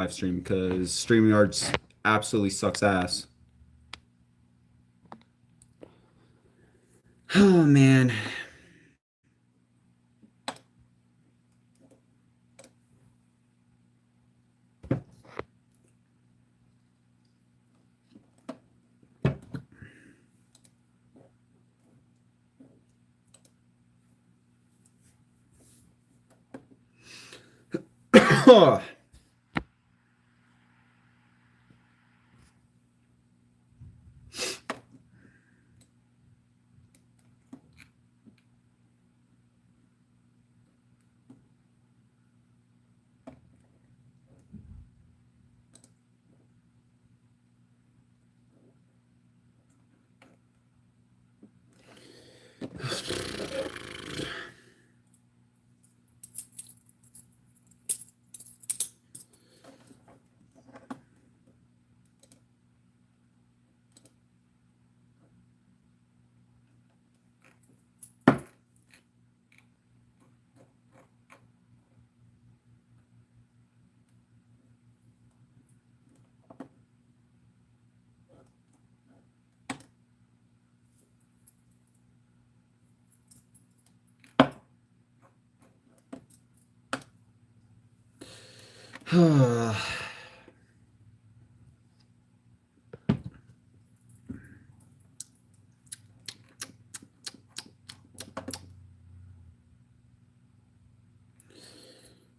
live stream because StreamYard's absolutely sucks ass. Oh man.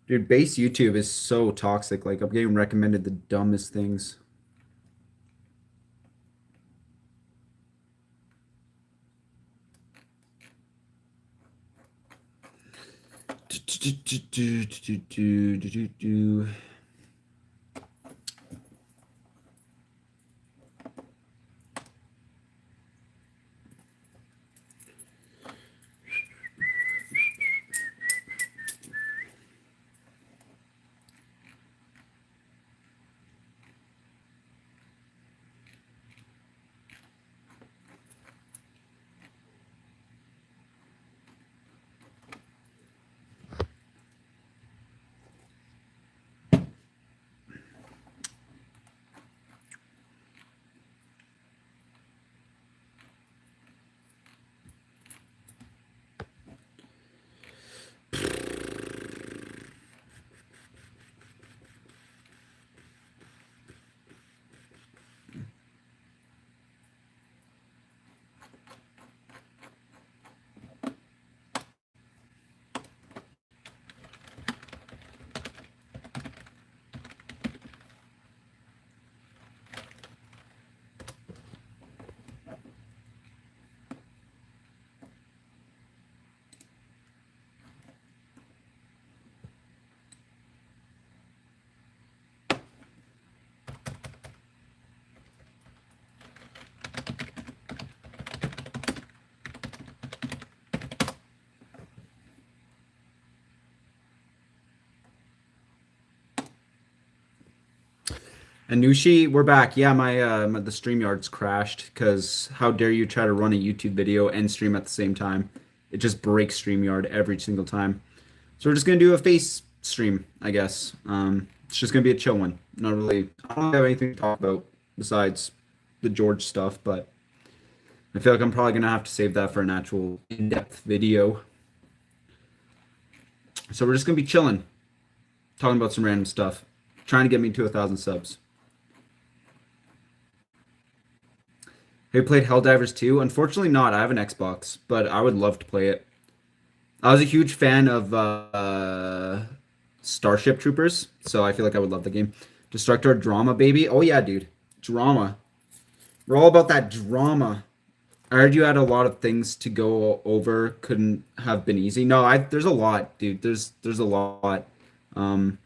Dude, base YouTube is so toxic. Like, I'm getting recommended the dumbest things. Anushi, we're back. Yeah, the StreamYard's crashed because how dare you try to run a YouTube video and stream at the same time? It just breaks StreamYard every single time. So we're just gonna do a face stream, I guess. It's just gonna be a chill one. Not really. I don't have anything to talk about besides the George stuff, but I feel like I'm probably gonna have to save that for an actual in-depth video. So we're just gonna be chilling, talking about some random stuff, trying to get me to 1,000 subs. Have you played Helldivers 2? Unfortunately not. I have an Xbox, but I would love to play it. I was a huge fan of Starship Troopers, so I feel like I would love the game. Destructor drama, baby. Oh yeah, dude. Drama. We're all about that drama. I heard you had a lot of things to go over. Couldn't have been easy. No, there's a lot, dude. There's a lot. Um,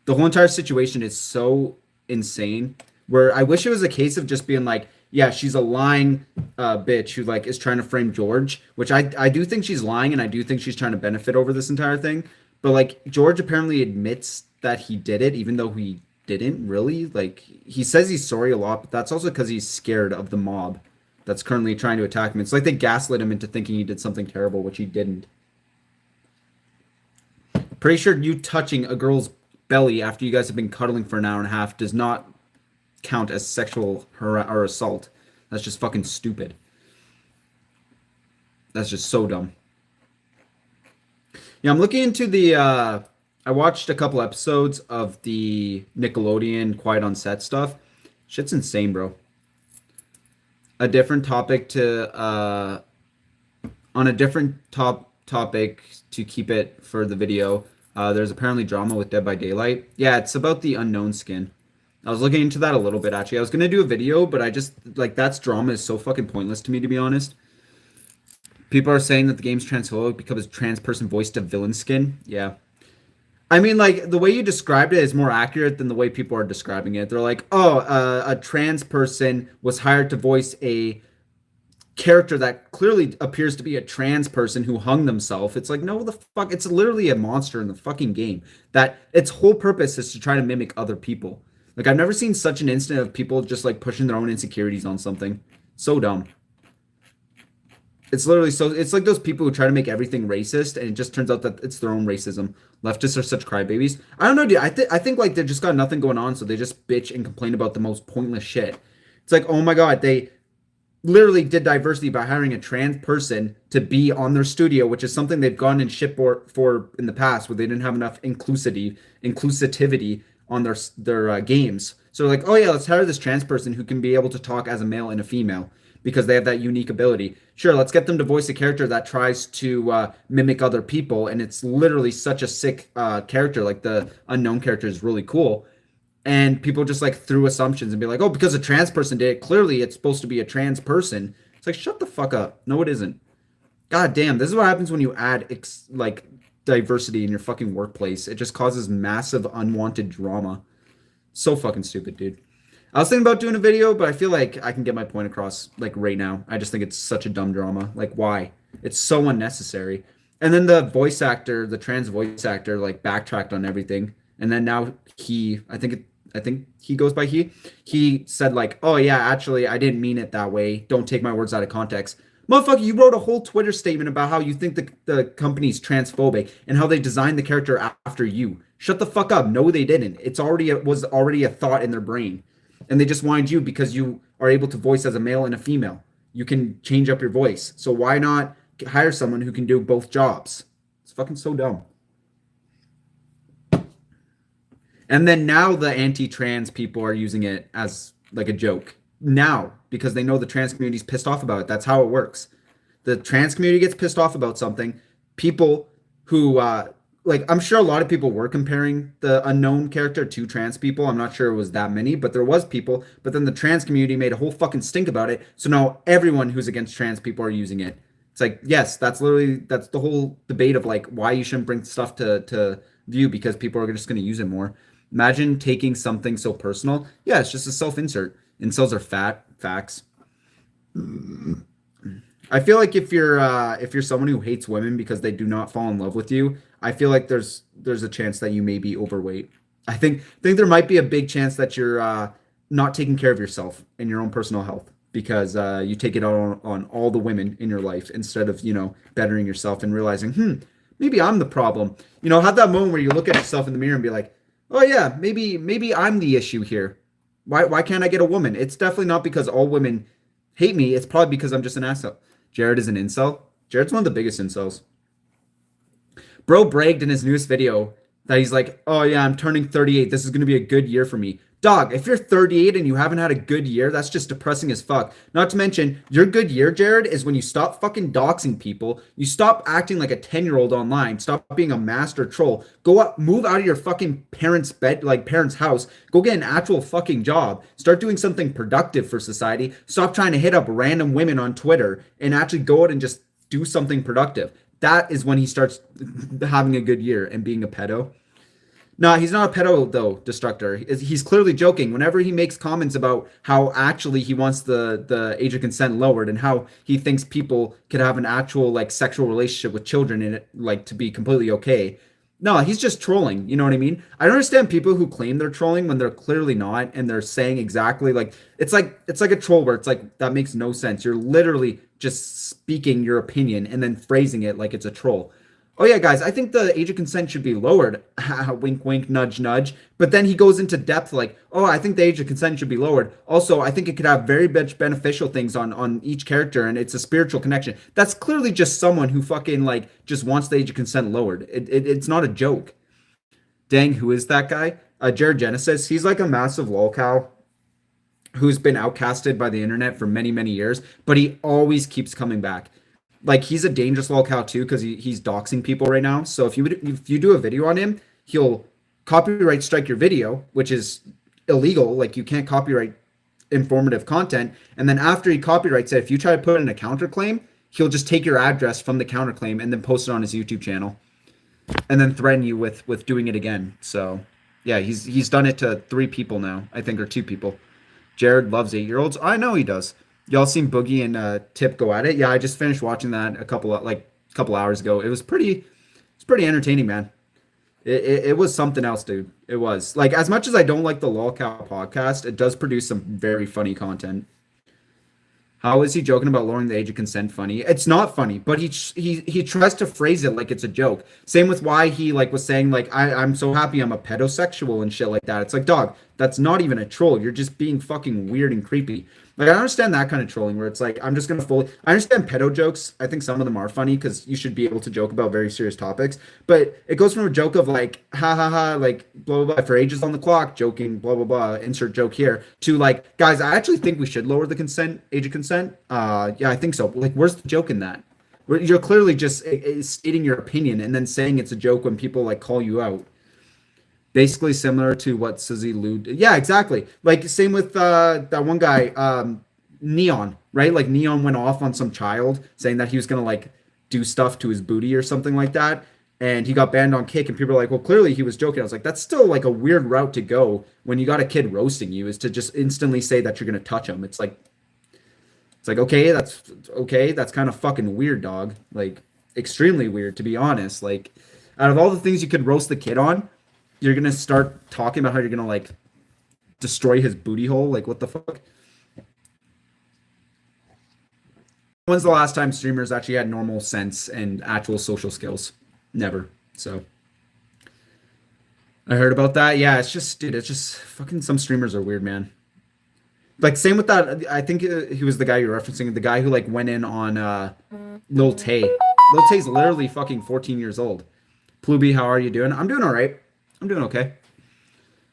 the whole entire situation is so insane. Where I wish it was a case of just being like, yeah, she's a lying bitch who like is trying to frame George, which I do think she's lying and I do think she's trying to benefit over this entire thing. But like George apparently admits that he did it, even though he didn't really. Like he says he's sorry a lot, but that's also because he's scared of the mob that's currently trying to attack him. It's like they gaslit him into thinking he did something terrible, which he didn't. Pretty sure you touching a girl's belly after you guys have been cuddling for an hour and a half does not count as sexual or assault. That's just fucking stupid. That's just so dumb. Yeah, I'm looking into the I watched a couple episodes of the Nickelodeon Quiet on Set stuff. Shit's insane, bro. A different topic to on a different topic to keep it for the video. There's apparently drama with Dead by Daylight. Yeah, it's about the unknown skin. I was looking into that a little bit actually. I was gonna do a video, but I just like that's drama is so fucking pointless to me, to be honest. People are saying that the game's transphobic because a trans person voiced a villain skin. Yeah. I mean, like, the way you described it is more accurate than the way people are describing it. They're like, oh, a trans person was hired to voice a character that clearly appears to be a trans person who hung themselves. It's like, no, the fuck. It's literally a monster in the fucking game that its whole purpose is to try to mimic other people. Like, I've never seen such an instant of people just, like, pushing their own insecurities on something. So dumb. It's literally so. It's like those people who try to make everything racist, and it just turns out that it's their own racism. Leftists are such crybabies. I don't know, dude. I think like they've just got nothing going on, so they just bitch and complain about the most pointless shit. It's like, oh my god, they literally did diversity by hiring a trans person to be on their studio, which is something they've gone and shit for in the past, where they didn't have enough inclusivity on their games. So like, oh yeah, let's hire this trans person who can be able to talk as a male and a female, because they have that unique ability. Sure, let's get them to voice a character that tries to mimic other people, and it's literally such a sick character. Like the unknown character is really cool, and people just like threw assumptions and be like, "Oh, because a trans person did it, clearly it's supposed to be a trans person." It's like, shut the fuck up. No, it isn't. God damn, this is what happens when you add like diversity in your fucking workplace. It just causes massive unwanted drama. So fucking stupid, dude. I was thinking about doing a video, but I feel like I can get my point across like right now. I just think it's such a dumb drama. Like, why? It's so unnecessary. And then the voice actor, the trans voice actor, like backtracked on everything. And then now I think he goes by he. He said like, "Oh yeah, actually, I didn't mean it that way. Don't take my words out of context." Motherfucker, you wrote a whole Twitter statement about how you think the company's transphobic and how they designed the character after you. Shut the fuck up. No, they didn't. It was already a thought in their brain. And they just wanted you because you are able to voice as a male and a female. You can change up your voice. So why not hire someone who can do both jobs? It's fucking so dumb. And then now the anti-trans people are using it as like a joke. Now, because they know the trans community's pissed off about it. That's how it works. The trans community gets pissed off about something. People who like, I'm sure a lot of people were comparing the unknown character to trans people. I'm not sure it was that many, but there was people. But then the trans community made a whole fucking stink about it. So now everyone who's against trans people are using it. It's like, yes, that's the whole debate of like why you shouldn't bring stuff to view, because people are just going to use it more. Imagine taking something so personal. Yeah, it's just a self-insert. Incels are facts. I feel like if you're someone who hates women because they do not fall in love with you, I feel like there's a chance that you may be overweight. I think there might be a big chance that you're not taking care of yourself and your own personal health, because you take it out on all the women in your life instead of, bettering yourself and realizing, maybe I'm the problem. Have that moment where you look at yourself in the mirror and be like, oh yeah, maybe I'm the issue here. Why can't I get a woman? It's definitely not because all women hate me. It's probably because I'm just an asshole. Jared is an incel. Jared's one of the biggest incels. Bro bragged in his newest video that he's like, oh yeah, I'm turning 38. This is going to be a good year for me. Dog, if you're 38 and you haven't had a good year, that's just depressing as fuck. Not to mention, your good year, Jared, is when you stop fucking doxing people. You stop acting like a 10-year-old online. Stop being a master troll. Go up, move out of your fucking parents' house. Go get an actual fucking job. Start doing something productive for society. Stop trying to hit up random women on Twitter and actually go out and just do something productive. That is when he starts having a good year and being a pedo. No, he's not a pedo, though, Destructor. He's clearly joking. Whenever he makes comments about how actually he wants the age of consent lowered and how he thinks people could have an actual, like, sexual relationship with children in it, like, to be completely okay. No, he's just trolling. You know what I mean? I don't understand people who claim they're trolling when they're clearly not, and they're saying exactly, like, it's like a troll where it's like, that makes no sense. You're literally just speaking your opinion and then phrasing it like it's a troll. oh yeah, guys, I think the age of consent should be lowered. Wink, wink, nudge, nudge. But then he goes into depth like, oh, I think the age of consent should be lowered. Also, I think it could have very much beneficial things on each character, and it's a spiritual connection. That's clearly just someone who fucking like just wants the age of consent lowered. It's not a joke. Dang, who is that guy? Jared Genesis. He's like a massive lolcow who's been outcasted by the internet for many, many years, but he always keeps coming back. Like he's a dangerous lolcow too because he's doxing people right now. So if you do a video on him, he'll copyright strike your video, which is illegal. Like you can't copyright informative content. And then after he copyrights it, if you try to put in a counterclaim, he'll just take your address from the counterclaim and then post it on his YouTube channel, and then threaten you with doing it again. So yeah, he's done it to 3 people now, I think, or 2 people. Jared loves 8-year-olds. I know he does. Y'all seen Boogie and Tip go at it? Yeah, I just finished watching that a couple hours ago. It's pretty entertaining, man. It was something else, dude. It was like, as much as I don't like the Lolcow podcast, it does produce some very funny content. How is he joking about lowering the age of consent funny? It's not funny, but he tries to phrase it like it's a joke. Same with why he like was saying like I'm so happy I'm a pedosexual and shit like that. It's like, dog, that's not even a troll. You're just being fucking weird and creepy. Like I understand that kind of trolling where it's like I'm just gonna fully. I understand pedo jokes. I think some of them are funny because you should be able to joke about very serious topics. But it goes from a joke of like ha ha ha, like blah blah blah for ages on the clock, joking blah blah blah, insert joke here, to like, guys, I actually think we should lower the age of consent. Yeah, I think so. Like, where's the joke in that? You're clearly just stating your opinion and then saying it's a joke when people like call you out. Basically similar to what Suzy Lou did. Yeah, exactly. Like same with that one guy, Neon, right? Like Neon went off on some child saying that he was gonna like do stuff to his booty or something like that, and he got banned on Kick, and people are like, well, clearly he was joking. I was like, that's still like a weird route to go when you got a kid roasting you, is to just instantly say that you're gonna touch him. It's like okay, that's kind of fucking weird, dog. Like extremely weird, to be honest. Like out of all the things you could roast the kid on, you're gonna start talking about how you're gonna like destroy his booty hole. Like what the fuck? When's the last time streamers actually had normal sense and actual social skills? Never. So I heard about that. Yeah, it's just, dude, it's just fucking, some streamers are weird, man. Like same with that. I think he was the guy you're referencing, the guy who like went in on Lil Tay. Lil Tay's literally fucking 14 years old. Pluby, how are you doing? I'm doing all right. I'm doing okay.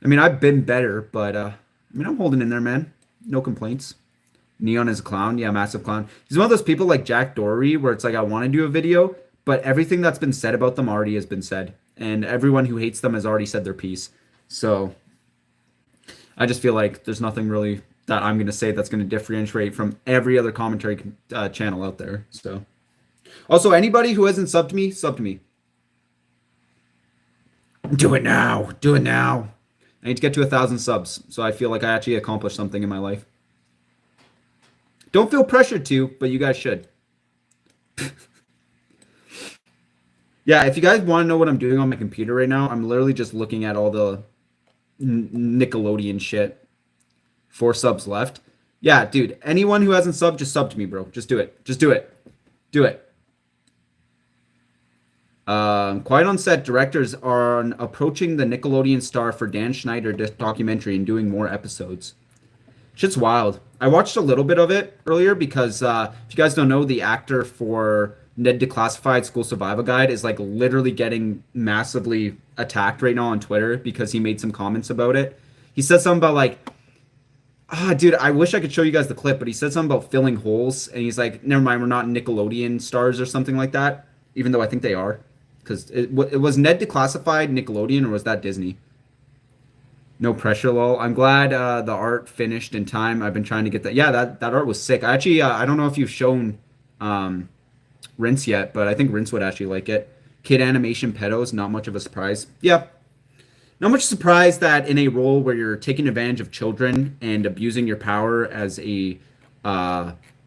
I mean, I've been better, but I mean, I'm holding in there, man. No complaints. Neon is a clown. Yeah, massive clown. He's one of those people like Jack Dory where it's like, I want to do a video, but everything that's been said about them already has been said. And everyone who hates them has already said their piece. So I just feel like there's nothing really that I'm going to say that's going to differentiate from every other commentary channel out there. So also, anybody who hasn't subbed me, sub to me. Do it now. Do it now. I need to get to 1,000 subs, so I feel like I actually accomplished something in my life. Don't feel pressured to, but you guys should. Yeah, if you guys want to know what I'm doing on my computer right now, I'm literally just looking at all the Nickelodeon shit. 4 subs left. Yeah, dude, anyone who hasn't subbed, just sub to me, bro. Just do it. Just do it. Do it. Quiet on Set directors are approaching the Nickelodeon star for Dan Schneider documentary and doing more episodes. Shit's wild. I watched a little bit of it earlier because if you guys don't know, the actor for Ned Declassified School Survival Guide is like literally getting massively attacked right now on Twitter because he made some comments about it. He said something about like, dude, I wish I could show you guys the clip, but he said something about filling holes, and he's like, never mind, we're not Nickelodeon stars or something like that, even though I think they are. Because it was Ned Declassified Nickelodeon, or was that Disney? No pressure, lol. I'm glad the art finished in time. I've been trying to get that. Yeah, that art was sick. I actually, I don't know if you've shown Rince yet, but I think Rince would actually like it. Kid animation pedos, not much of a surprise. Yeah. Not much surprise that in a role where you're taking advantage of children and abusing your power as a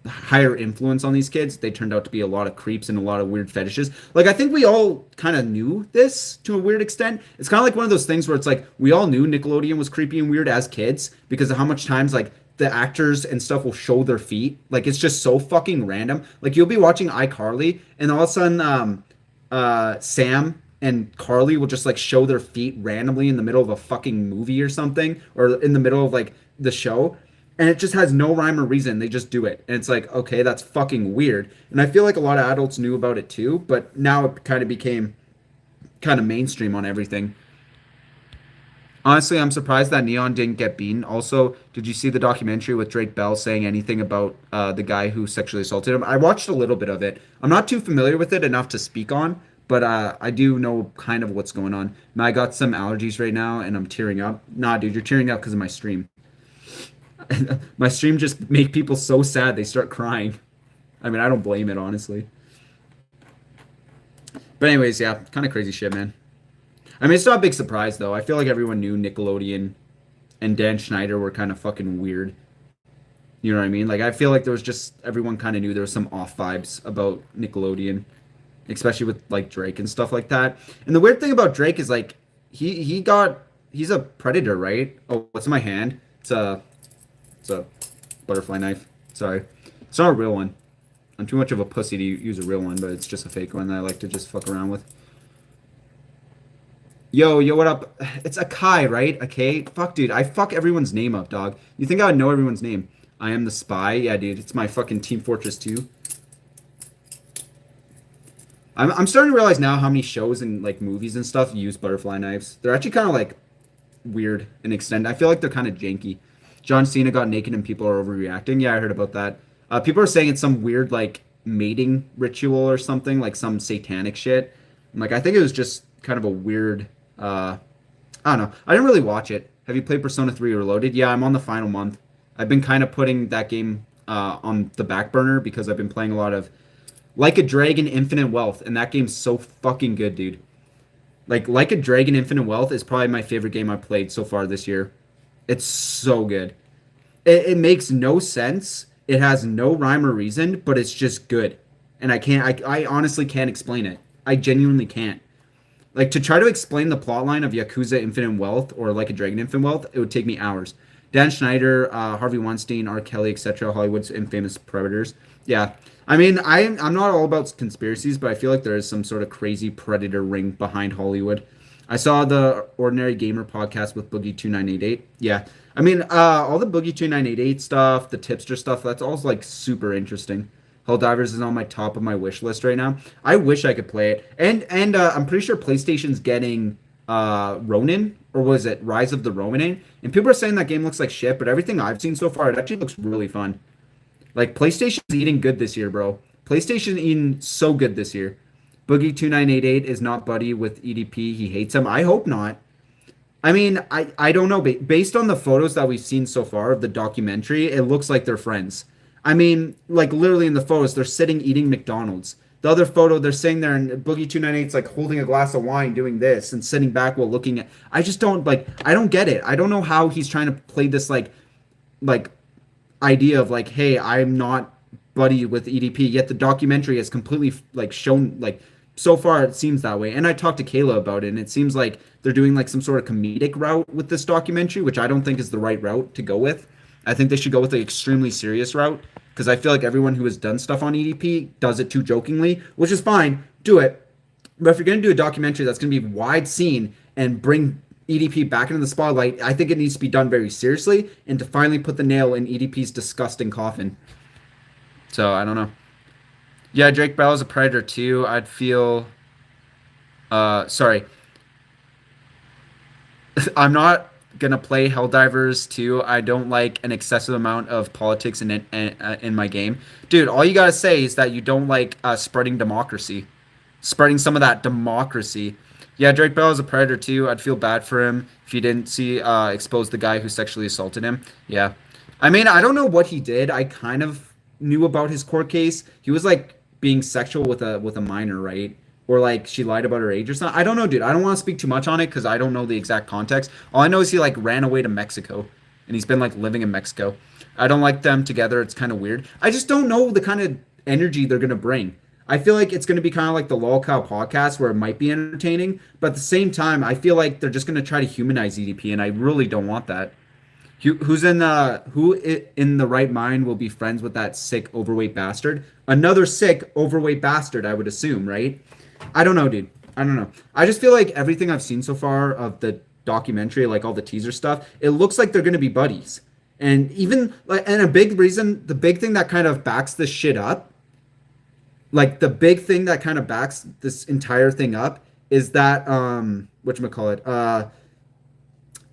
higher influence on these kids, they turned out to be a lot of creeps and a lot of weird fetishes. Like, I think we all kind of knew this to a weird extent. It's kind of like one of those things where it's like, we all knew Nickelodeon was creepy and weird as kids because of how much times, like, the actors and stuff will show their feet. Like, it's just so fucking random. Like, you'll be watching iCarly, and all of a sudden, Sam and Carly will just like show their feet randomly in the middle of a fucking movie or something, or in the middle of like the show, and it just has no rhyme or reason. They just do it, and it's like, okay, that's fucking weird. And I feel like a lot of adults knew about it too, but now it kind of became kind of mainstream on everything. Honestly, I'm surprised that Neon didn't get beaten. Also, did you see the documentary with Drake Bell saying anything about the guy who sexually assaulted him? I watched a little bit of it. I'm not too familiar with it enough to speak on, but I do know kind of what's going on. And I got some allergies right now, and I'm tearing up. Nah, dude, you're tearing up because of my stream. My stream just make people so sad they start crying. I mean, I don't blame it, honestly. But anyways, yeah, kind of crazy shit, man. I mean, it's not a big surprise though. I feel like everyone knew Nickelodeon and Dan Schneider were kind of fucking weird. You know what I mean? Like I feel like there was just everyone kind of knew there was some off vibes about Nickelodeon, especially with like Drake and stuff like that. And the weird thing about Drake is like he's a predator, right? Oh, what's in my hand? It's a butterfly knife. Sorry, it's not a real one. I'm too much of a pussy to use a real one, but it's just a fake one that I like to just fuck around with. Yo, what up? It's Akai, right? Okay. Fuck, dude. I fuck everyone's name up, dog. You think I would know everyone's name? I am the spy. Yeah, dude. It's my fucking Team Fortress 2. I'm starting to realize now how many shows and like movies and stuff use butterfly knives. They're actually kind of like weird and extend. I feel like they're kind of janky. John Cena got naked and people are overreacting. Yeah, I heard about that. People are saying it's some weird like mating ritual or something, like some satanic shit. I'm like, I think it was just kind of a weird. I don't know. I didn't really watch it. Have you played Persona 3 Reloaded? Yeah, I'm on the final month. I've been kind of putting that game on the back burner because I've been playing a lot of Like a Dragon Infinite Wealth, and that game's so fucking good, dude. Like a Dragon Infinite Wealth is probably my favorite game I've played so far this year. It's so good. It makes no sense. It has no rhyme or reason, but it's just good. And I honestly can't explain it. I genuinely can't. Like to try to explain the plotline of Yakuza Infinite Wealth or Like a Dragon Infinite Wealth, it would take me hours. Dan Schneider, Harvey Weinstein, R. Kelly, etc. Hollywood's infamous predators. Yeah, I mean, I'm not all about conspiracies, but I feel like there is some sort of crazy predator ring behind Hollywood. I saw the Ordinary Gamer podcast with Boogie 2988. Yeah, I mean, all the Boogie 2988 stuff, the tipster stuff, that's all like super interesting. Helldivers is on my top of my wish list right now. I wish I could play it. And I'm pretty sure PlayStation's getting Ronin, or was it Rise of the Ronin? And people are saying that game looks like shit, but everything I've seen so far, it actually looks really fun. Like PlayStation's eating good this year, bro. PlayStation eating so good this year. Boogie 2988 is not buddy with EDP. He hates him. I hope not. I mean, I don't know. Based on the photos that we've seen so far of the documentary, it looks like they're friends. I mean, like literally in the photos, they're sitting eating McDonald's. The other photo, they're sitting there and Boogie 298's like holding a glass of wine doing this and sitting back while looking at. I just don't like, I don't get it. I don't know how he's trying to play this like idea of like, hey, I'm not buddy with EDP, yet the documentary has completely like shown like so far it seems that way. And I talked to Kayla about it, and it seems like they're doing like some sort of comedic route with this documentary, which I don't think is the right route to go with. I think they should go with the extremely serious route because I feel like everyone who has done stuff on EDP does it too jokingly, which is fine. Do it. But if you're going to do a documentary that's going to be wide seen and bring EDP back into the spotlight, I think it needs to be done very seriously and to finally put the nail in EDP's disgusting coffin. So I don't know. Yeah, Drake Bell is a predator too. I'd feel. Sorry. I'm not gonna play Helldivers 2. I don't like an excessive amount of politics in my game, dude. All you gotta say is that you don't like spreading democracy, spreading some of that democracy. Yeah, Drake Bell is a predator too. I'd feel bad for him if he didn't see expose the guy who sexually assaulted him. Yeah, I mean, I don't know what he did. I kind of knew about his court case. He was like being sexual with a minor, right? Or like she lied about her age or something. I don't know, dude. I don't want to speak too much on it because I don't know the exact context. All I know is he like ran away to Mexico and he's been like living in Mexico. I don't like them together. It's kind of weird. I just don't know the kind of energy they're gonna bring. I feel like it's gonna be kind of like the Lolcow podcast where it might be entertaining, but at the same time, I feel like they're just gonna try to humanize EDP, and I really don't want that. Who in the right mind will be friends with that sick overweight bastard? Another sick overweight bastard, I would assume, right? I don't know, dude. I don't know. I just feel like everything I've seen so far of the documentary, like all the teaser stuff, it looks like they're gonna be buddies. And even like, and a big reason, the big thing that kind of backs this shit up, like the big thing that kind of backs this entire thing up is that whatchamacallit,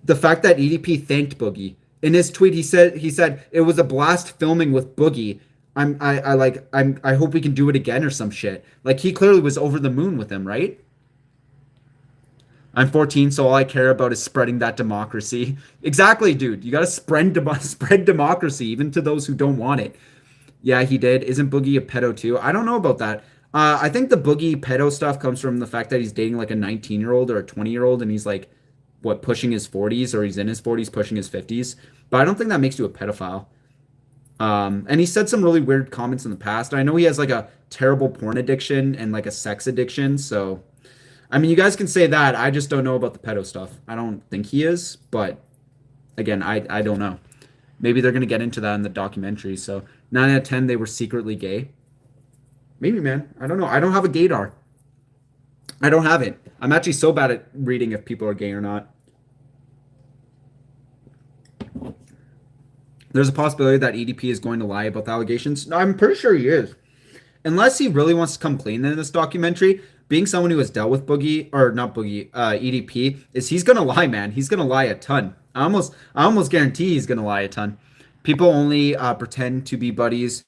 the fact that EDP thanked Boogie. In his tweet, he said it was a blast filming with Boogie. I hope we can do it again or some shit. Like he clearly was over the moon with him, right? I'm 14, so all I care about is spreading that democracy. Exactly, dude. You gotta spread democracy, even to those who don't want it. Yeah, he did. Isn't Boogie a pedo too? I don't know about that. I think the Boogie pedo stuff comes from the fact that he's dating like a 19-year-old or a 20-year-old, and he's like, what, pushing his 40s, or he's in his 40s, pushing his 50s. But I don't think that makes you a pedophile. And he said some really weird comments in the past. I know he has like a terrible porn addiction and like a sex addiction, so I mean, you guys can say that. I just don't know about the pedo stuff. I don't think he is, but again, I don't know. Maybe they're gonna get into that in the documentary. So 9 out of 10, they were secretly gay. Maybe, man. I don't know. I don't have a gaydar. I don't have it. I'm actually so bad at reading if people are gay or not. There's a possibility that EDP is going to lie about the allegations. No, I'm pretty sure he is. Unless he really wants to come clean in this documentary, being someone who has dealt with Boogie, or not Boogie, EDP, is he's gonna lie, man. He's gonna lie a ton. I almost guarantee he's gonna lie a ton. People only pretend to be buddies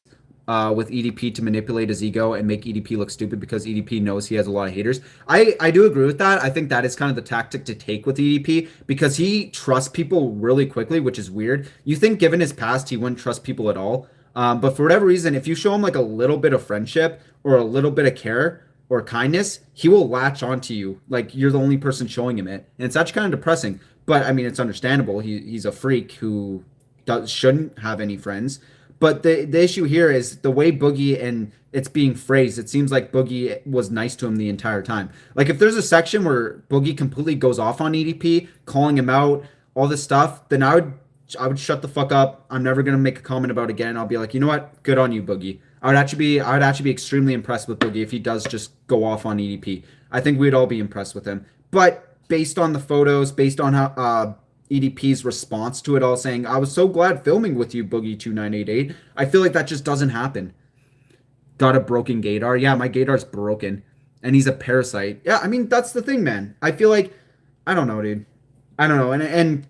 with EDP to manipulate his ego and make EDP look stupid because EDP knows he has a lot of haters. I do agree with that. I think that is kind of the tactic to take with EDP because he trusts people really quickly, which is weird. You think given his past, he wouldn't trust people at all. But for whatever reason, if you show him like a little bit of friendship or a little bit of care or kindness, he will latch onto you. Like you're the only person showing him it. And it's actually kind of depressing. But I mean, it's understandable. He's a freak who shouldn't have any friends. But the issue here is the way Boogie and it's being phrased. It seems like Boogie was nice to him the entire time. Like if there's a section where Boogie completely goes off on EDP, calling him out, all this stuff, then I would shut the fuck up. I'm never gonna make a comment about it again. I'll be like, you know what? Good on you, Boogie. I would actually be extremely impressed with Boogie if he does just go off on EDP. I think we'd all be impressed with him. But based on the photos, based on how EDP's response to it all, saying, "I was so glad filming with you, Boogie2988," I feel like that just doesn't happen. Got a broken gaydar. Yeah, my gaydar's broken, and he's a parasite. Yeah, I mean that's the thing, man. I feel like I don't know, dude. I don't know, and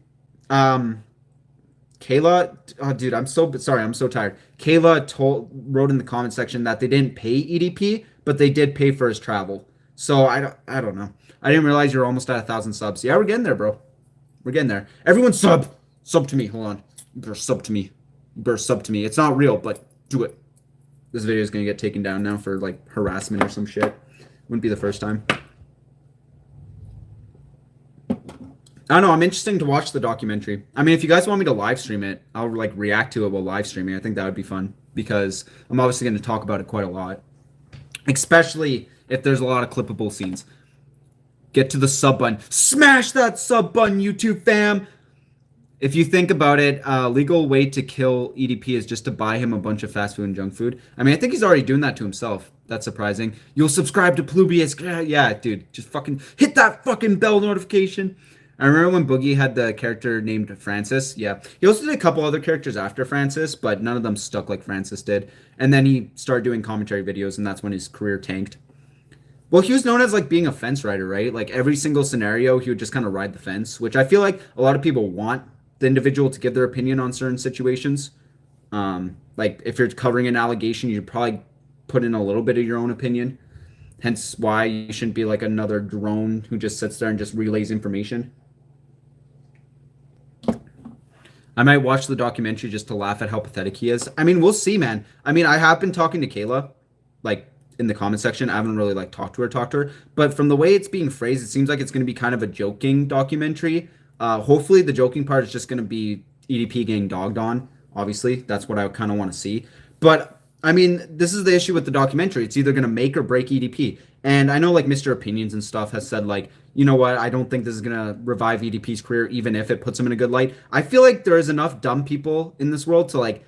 Kayla, oh, dude, I'm so sorry. I'm so tired. Kayla wrote in the comment section that they didn't pay EDP, but they did pay for his travel. So I don't know. I didn't realize you're almost at 1,000 subs. Yeah, we're getting there, bro. We're getting there. Everyone sub to me. Hold on. You better sub to me. You better sub to me. It's not real, but do it. This video is gonna get taken down now for like harassment or some shit. Wouldn't be the first time. I don't know. I'm interested to watch the documentary. I mean, if you guys want me to live stream it, I'll like react to it while live streaming. I think that would be fun because I'm obviously going to talk about it quite a lot, especially if there's a lot of clippable scenes. Get to the sub button. Smash that sub button, YouTube fam. If you think about it, legal way to kill EDP is just to buy him a bunch of fast food and junk food. I mean, I think he's already doing that to himself. That's surprising. You'll subscribe to Plubius. Yeah, dude, just fucking hit that fucking bell notification. I remember when Boogie had the character named Francis. Yeah. He also did a couple other characters after Francis, but none of them stuck like Francis did. And then he started doing commentary videos, and that's when his career tanked. Well, he was known as like being a fence rider, right? Like every single scenario, he would just kind of ride the fence, which I feel like a lot of people want the individual to give their opinion on certain situations. Like if you're covering an allegation, you'd probably put in a little bit of your own opinion. Hence why you shouldn't be like another drone who just sits there and just relays information. I might watch the documentary just to laugh at how pathetic he is. I mean, we'll see, man. I mean, I have been talking to Kayla, like, in the comment section. I haven't really, like, talked to her. But from the way it's being phrased, it seems like it's going to be kind of a joking documentary. Hopefully the joking part is just going to be EDP getting dogged on. Obviously, that's what I kind of want to see. But, I mean, this is the issue with the documentary. It's either going to make or break EDP. And I know, like, Mr. Opinions and stuff has said, like, you know what, I don't think this is going to revive EDP's career, even if it puts him in a good light. I feel like there is enough dumb people in this world to, like,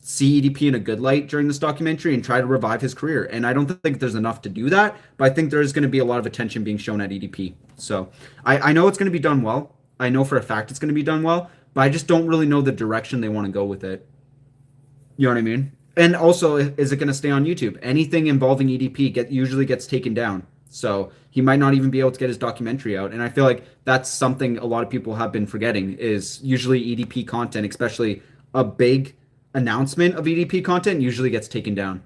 see EDP in a good light during this documentary and try to revive his career. And I don't think there's enough to do that, but I think there's going to be a lot of attention being shown at EDP. So I know it's going to be done well. I know for a fact it's going to be done well, but I just don't really know the direction they want to go with it. You know what I mean? And also, is it going to stay on YouTube? Anything involving EDP usually gets taken down. So he might not even be able to get his documentary out. And I feel like that's something a lot of people have been forgetting is usually EDP content, especially a big announcement of EDP content, usually gets taken down.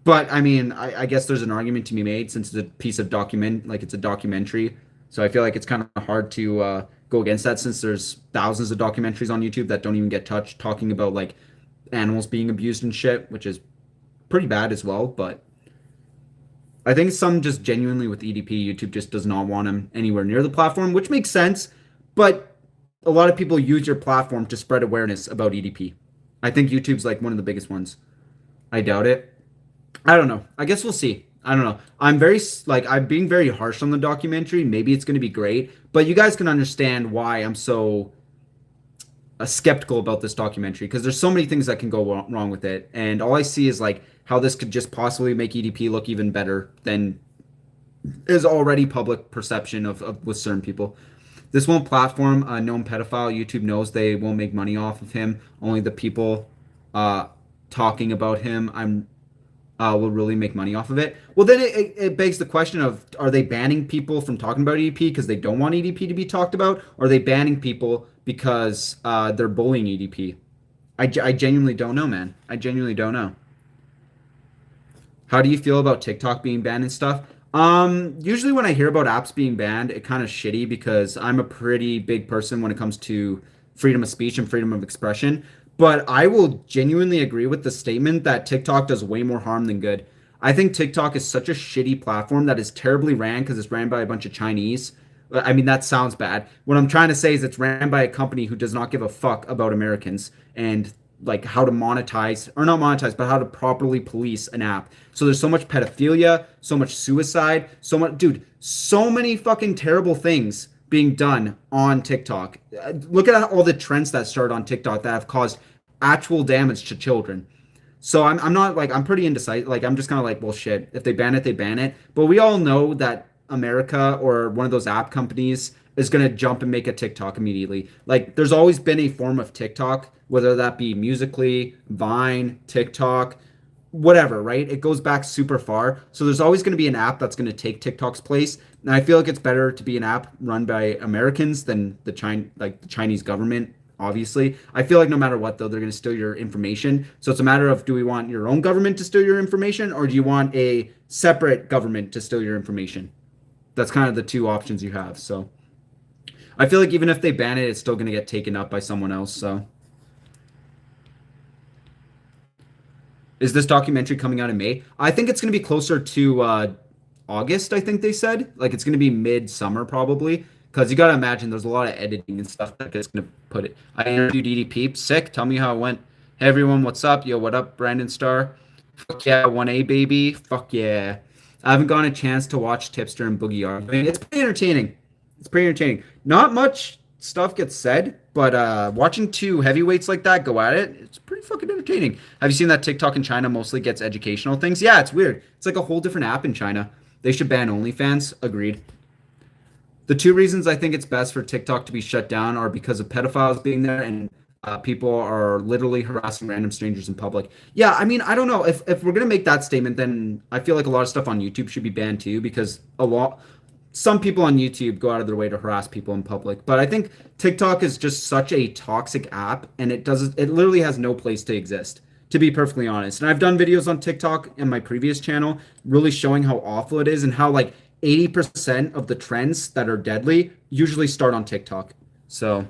But I mean, I guess there's an argument to be made since it's a piece of document, like it's a documentary. So I feel like it's kind of hard to go against that since there's thousands of documentaries on YouTube that don't even get touched talking about like animals being abused and shit, which is pretty bad as well. But I think some just genuinely with EDP, YouTube just does not want him anywhere near the platform, which makes sense. But a lot of people use your platform to spread awareness about EDP. I think YouTube's like one of the biggest ones. I doubt it. I don't know. I guess we'll see. I don't know. I'm being very harsh on the documentary. Maybe it's going to be great, but you guys can understand why I'm so skeptical about this documentary because there's so many things that can go wrong with it, and all I see is like how this could just possibly make EDP look even better than is already public perception of with certain people. This won't platform a known pedophile. YouTube knows they won't make money off of him. Only the people talking about him will really make money off of it. Well, then it begs the question of, are they banning people from talking about EDP because they don't want EDP to be talked about? Or are they banning people because they're bullying EDP? I genuinely don't know, man. I genuinely don't know. How do you feel about TikTok being banned and stuff? Usually when I hear about apps being banned, it kind of shitty because I'm a pretty big person when it comes to freedom of speech and freedom of expression. But I will genuinely agree with the statement that TikTok does way more harm than good. I think TikTok is such a shitty platform that is terribly ran because it's ran by a bunch of Chinese. I mean, that sounds bad. What I'm trying to say is it's ran by a company who does not give a fuck about Americans and like how to monetize, or not monetize, but how to properly police an app. So there's so much pedophilia, so much suicide, so many fucking terrible things being done on TikTok. Look at all the trends that started on TikTok that have caused actual damage to children. So I'm not like, I'm pretty indecisive. Like, I'm just kind of like, well, shit, if they ban it, they ban it. But we all know that America or one of those app companies is going to jump and make a TikTok immediately. Like, there's always been a form of TikTok, whether that be Musical.ly, Vine, TikTok, whatever, right? It goes back super far. So there's always going to be an app that's going to take TikTok's place. And I feel like it's better to be an app run by Americans than the Chinese government. Obviously, I feel like no matter what, though, they're going to steal your information. So it's a matter of, do we want your own government to steal your information, or do you want a separate government to steal your information? That's kind of the two options you have. So I feel like even if they ban it, it's still going to get taken up by someone else. So is this documentary coming out in May? I think it's going to be closer to August, I think they said. Like, it's going to be mid-summer probably. Because you got to imagine there's a lot of editing and stuff that is going to put it. I interviewed EDP. Sick. Tell me how it went. Hey, everyone. What's up? Yo, what up, Brandon Starr? Fuck yeah, 1A, baby. Fuck yeah. I haven't gotten a chance to watch Tipster and Boogie arguing. It's pretty entertaining. It's pretty entertaining. Not much stuff gets said, but watching two heavyweights like that go at it, it's pretty fucking entertaining. Have you seen that TikTok in China mostly gets educational things? Yeah, it's weird. It's like a whole different app in China. They should ban OnlyFans. Agreed. The two reasons I think it's best for TikTok to be shut down are because of pedophiles being there and people are literally harassing random strangers in public. Yeah, I mean, I don't know. If we're going to make that statement, then I feel like a lot of stuff on YouTube should be banned too, because some people on YouTube go out of their way to harass people in public. But I think TikTok is just such a toxic app, and it literally has no place to exist, to be perfectly honest. And I've done videos on TikTok in my previous channel really showing how awful it is and how like 80% of the trends that are deadly usually start on TikTok. So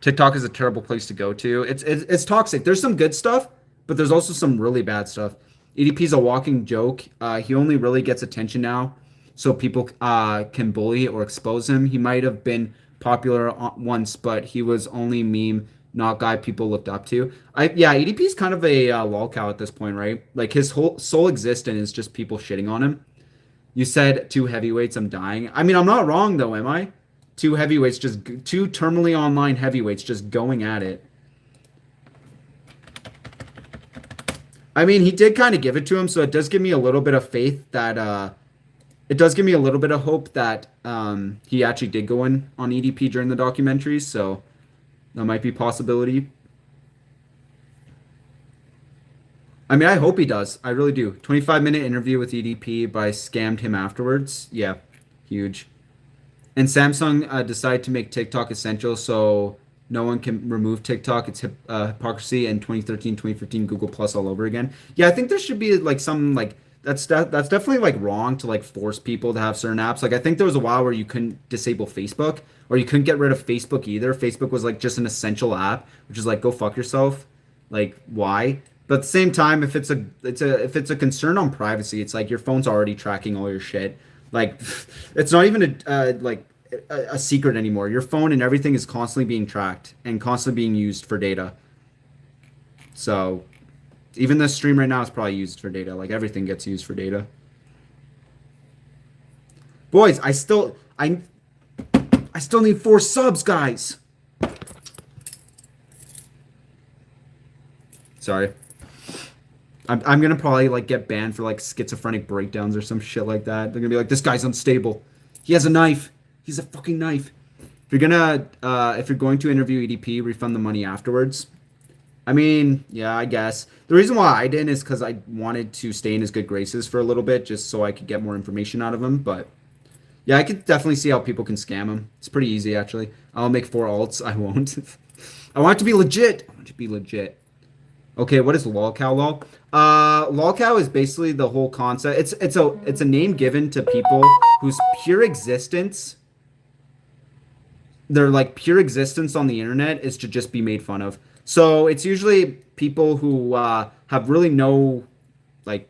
TikTok is a terrible place to go to. It's toxic. There's some good stuff, but there's also some really bad stuff. EDP's a walking joke. He only really gets attention now so people can bully or expose him. He might have been popular once, but he was only meme, not guy people looked up to. EDP's kind of a lolcow at this point, right? Like, his whole sole existence is just people shitting on him. You said two heavyweights, I'm dying. I mean, I'm not wrong, though, am I? Two heavyweights, two terminally online heavyweights just going at it. I mean, he did kind of give it to him, so it does give me a little bit of faith that it does give me a little bit of hope that he actually did go in on EDP during the documentary, so that might be a possibility. I mean, I hope he does. I really do. 25-minute interview with EDP, but I scammed him afterwards. Yeah, huge. And Samsung decided to make TikTok essential so no one can remove TikTok. It's hypocrisy and 2013, 2015 Google Plus all over again. Yeah, I think there should be like some like that's definitely like wrong to like force people to have certain apps. Like I think there was a while where you couldn't disable Facebook or you couldn't get rid of Facebook either. Facebook was like just an essential app, which is like go fuck yourself. Like why? But at the same time, if it's a concern on privacy, it's like your phone's already tracking all your shit. Like it's not even a secret anymore. Your phone and everything is constantly being tracked and constantly being used for data. So even this stream right now is probably used for data. Like everything gets used for data. Boys, I still need 4 subs, guys. Sorry. I'm gonna probably like get banned for like schizophrenic breakdowns or some shit like that. They're gonna be like, this guy's unstable. He has a knife. He's a fucking knife. If you're going to interview EDP, refund the money afterwards. I mean, yeah, I guess. The reason why I didn't is because I wanted to stay in his good graces for a little bit, just so I could get more information out of him. But yeah, I could definitely see how people can scam him. It's pretty easy, actually. I'll make 4 alts. I won't. I want it to be legit. I want it to be legit. Okay, what is Lolcow lol? Lolcow is basically the whole concept. It's a name given to people whose pure existence, their like pure existence on the internet is to just be made fun of. So it's usually people who have really no like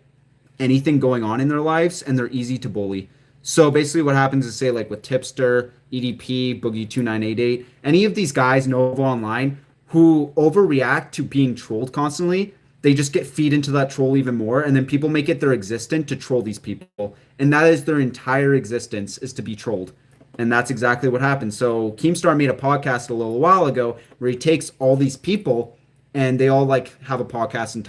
anything going on in their lives and they're easy to bully. So basically what happens is say like with Tipster, EDP, Boogie2988, any of these guys Nova Online who overreact to being trolled constantly, they just get feed into that troll even more and then people make it their existence to troll these people. And that is their entire existence is to be trolled. And that's exactly what happened. So Keemstar made a podcast a little while ago where he takes all these people and they all like have a podcast and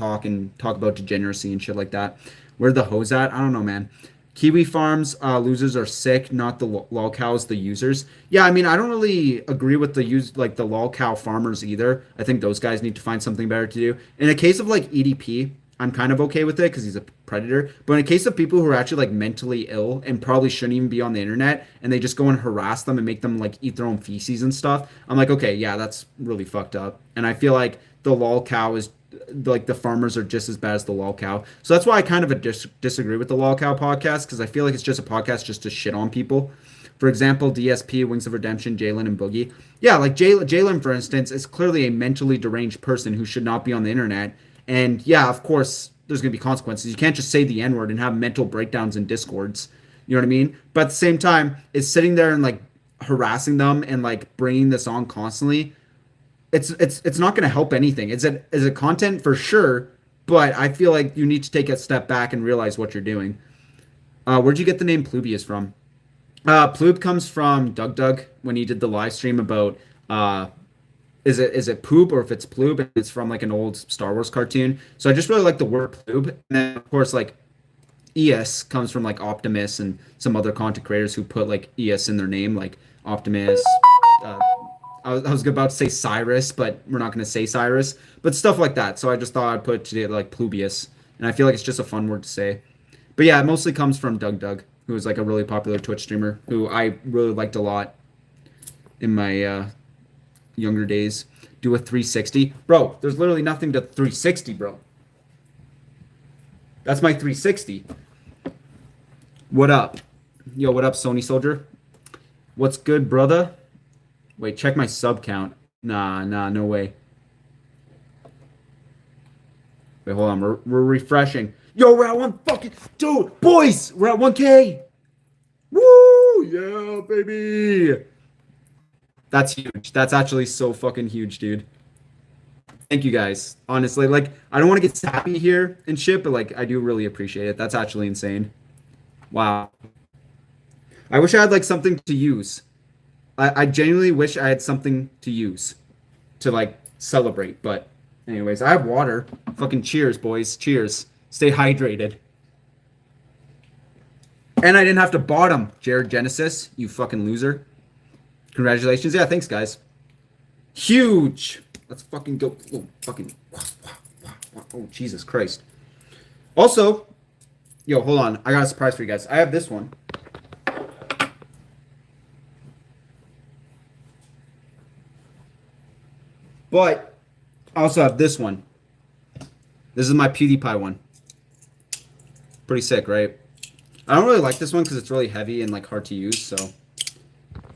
talk about degeneracy and shit like that. Where the hoes at? I don't know, man. Kiwi Farms losers are sick, not the lolcows, the users. Yeah, I mean, I don't really agree with the lolcow farmers either. I think those guys need to find something better to do. In a case of like EDP, I'm kind of okay with it because he's a predator. But in a case of people who are actually like mentally ill and probably shouldn't even be on the internet and they just go and harass them and make them like eat their own feces and stuff, I'm like, okay, yeah, that's really fucked up. And I feel like the lolcow is like the farmers are just as bad as the lolcow. So that's why I kind of disagree with the lolcow podcast because I feel like it's just a podcast just to shit on people. For example, DSP, Wings of Redemption, Jalen, and Boogie. Yeah, like Jalen, for instance, is clearly a mentally deranged person who should not be on the internet. And yeah, of course, there's going to be consequences. You can't just say the N-word and have mental breakdowns in discords. You know what I mean? But at the same time, is sitting there and like harassing them and like bringing this on constantly. It's not going to help anything. Is it content for sure? But I feel like you need to take a step back and realize what you're doing. Where'd you get the name Plubius from? Ploob comes from Doug when he did the live stream about is it poop or if it's ploob. It's from like an old Star Wars cartoon. So I just really like the word ploob. And then of course like ES comes from like Optimus and some other content creators who put like ES in their name, like Optimus. I was about to say Cyrus, but we're not going to say Cyrus. But stuff like that. So I just thought I'd put it today like Plubius. And I feel like it's just a fun word to say. But yeah, it mostly comes from Doug, who was like a really popular Twitch streamer who I really liked a lot in my younger days. Do a 360. Bro, there's literally nothing to 360, bro. That's my 360. What up? Yo, what up, Sony Soldier? What's good, brother? Wait, check my sub count. Nah, no way. Wait, hold on. We're refreshing. Yo, we're at one fucking... Dude, boys, we're at 1K. Woo! Yeah, baby. That's huge. That's actually so fucking huge, dude. Thank you, guys. Honestly, like, I don't want to get sappy here and shit, but, like, I do really appreciate it. That's actually insane. Wow. I wish I had, like, something to use. I genuinely wish I had something to use to like celebrate, but Anyways, I have water. Fucking cheers, boys. Cheers. Stay hydrated. And I didn't have to bottom Jared Genesis, you fucking loser. Congratulations. Yeah, thanks, guys. Huge. Let's fucking go. Oh, fucking. Oh, Jesus Christ. Also, yo, hold on. I got a surprise for you guys. I have this one. But I also have this one. This is my PewDiePie one. Pretty sick, right? I don't really like this one because it's really heavy and like hard to use, so.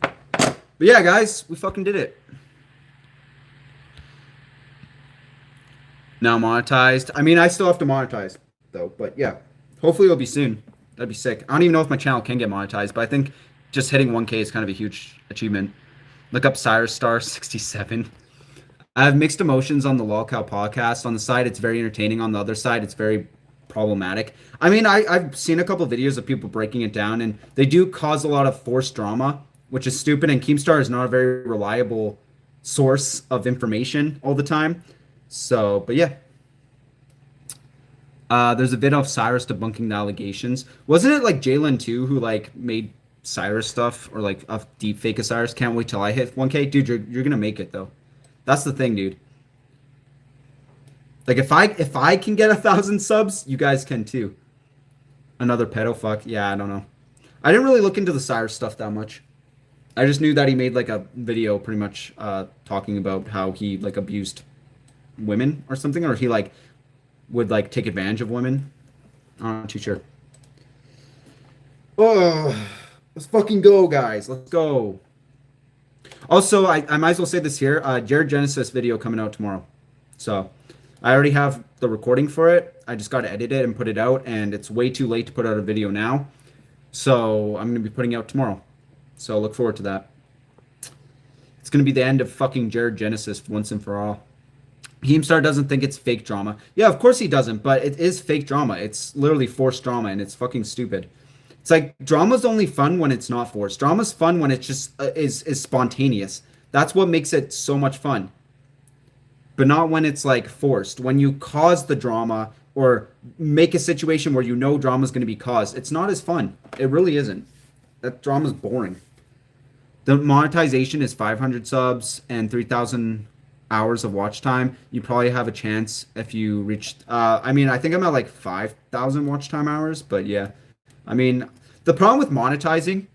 But yeah, guys, we fucking did it. Now monetized. I mean, I still have to monetize though, but yeah. Hopefully it'll be soon. That'd be sick. I don't even know if my channel can get monetized, but I think just hitting 1K is kind of a huge achievement. Look up Cyrus Star 67. I have mixed emotions on the Lolcow podcast. On the side, it's very entertaining. On the other side, it's very problematic. I mean, I've seen a couple of videos of people breaking it down, and they do cause a lot of forced drama, which is stupid. And Keemstar is not a very reliable source of information all the time. So, but yeah. There's a bit of Cyrus debunking the allegations. Wasn't it like Jalen too who like made Cyrus stuff or like a deep fake of Cyrus? Can't wait till I hit 1K, dude. You're gonna make it though. That's the thing, dude. Like if I can get 1,000 subs, you guys can too. Another pedo fuck. Yeah, I don't know. I didn't really look into the Cyrus stuff that much. I just knew that he made like a video pretty much talking about how he like abused women or something, or he like would like take advantage of women. I'm not too sure. Oh, let's fucking go, guys. Let's go. Also, I might as well say this here. Jared Genesis video coming out tomorrow. So I already have the recording for it. I just got to edit it and put it out, and it's way too late to put out a video now. So I'm going to be putting it out tomorrow. So look forward to that. It's going to be the end of fucking Jared Genesis once and for all. Heemstar doesn't think it's fake drama. Yeah, of course he doesn't, but it is fake drama. It's literally forced drama, and it's fucking stupid. It's like drama's only fun when it's not forced. Drama's fun when it just is spontaneous. That's what makes it so much fun. But not when it's like forced. When you cause the drama or make a situation where you know drama's going to be caused, it's not as fun. It really isn't. That drama's boring. The monetization is 500 subs and 3,000 hours of watch time. You probably have a chance if you reached I mean, I think I'm at like 5,000 watch time hours, but yeah. I mean, the problem with monetizing,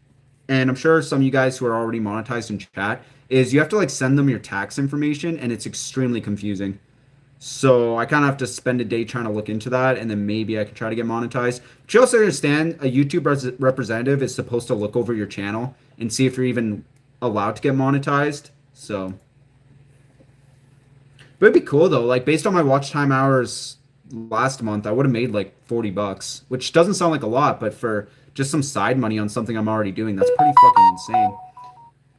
and I'm sure some of you guys who are already monetized in chat, is you have to like send them your tax information, and it's extremely confusing. So I kind of have to spend a day trying to look into that, and then maybe I can try to get monetized. But you also understand a YouTube representative is supposed to look over your channel and see if you're even allowed to get monetized. So, but it'd be cool though. Like based on my watch time hours last month, I would have made like $40, which doesn't sound like a lot, but for just some side money on something I'm already doing, that's pretty fucking insane.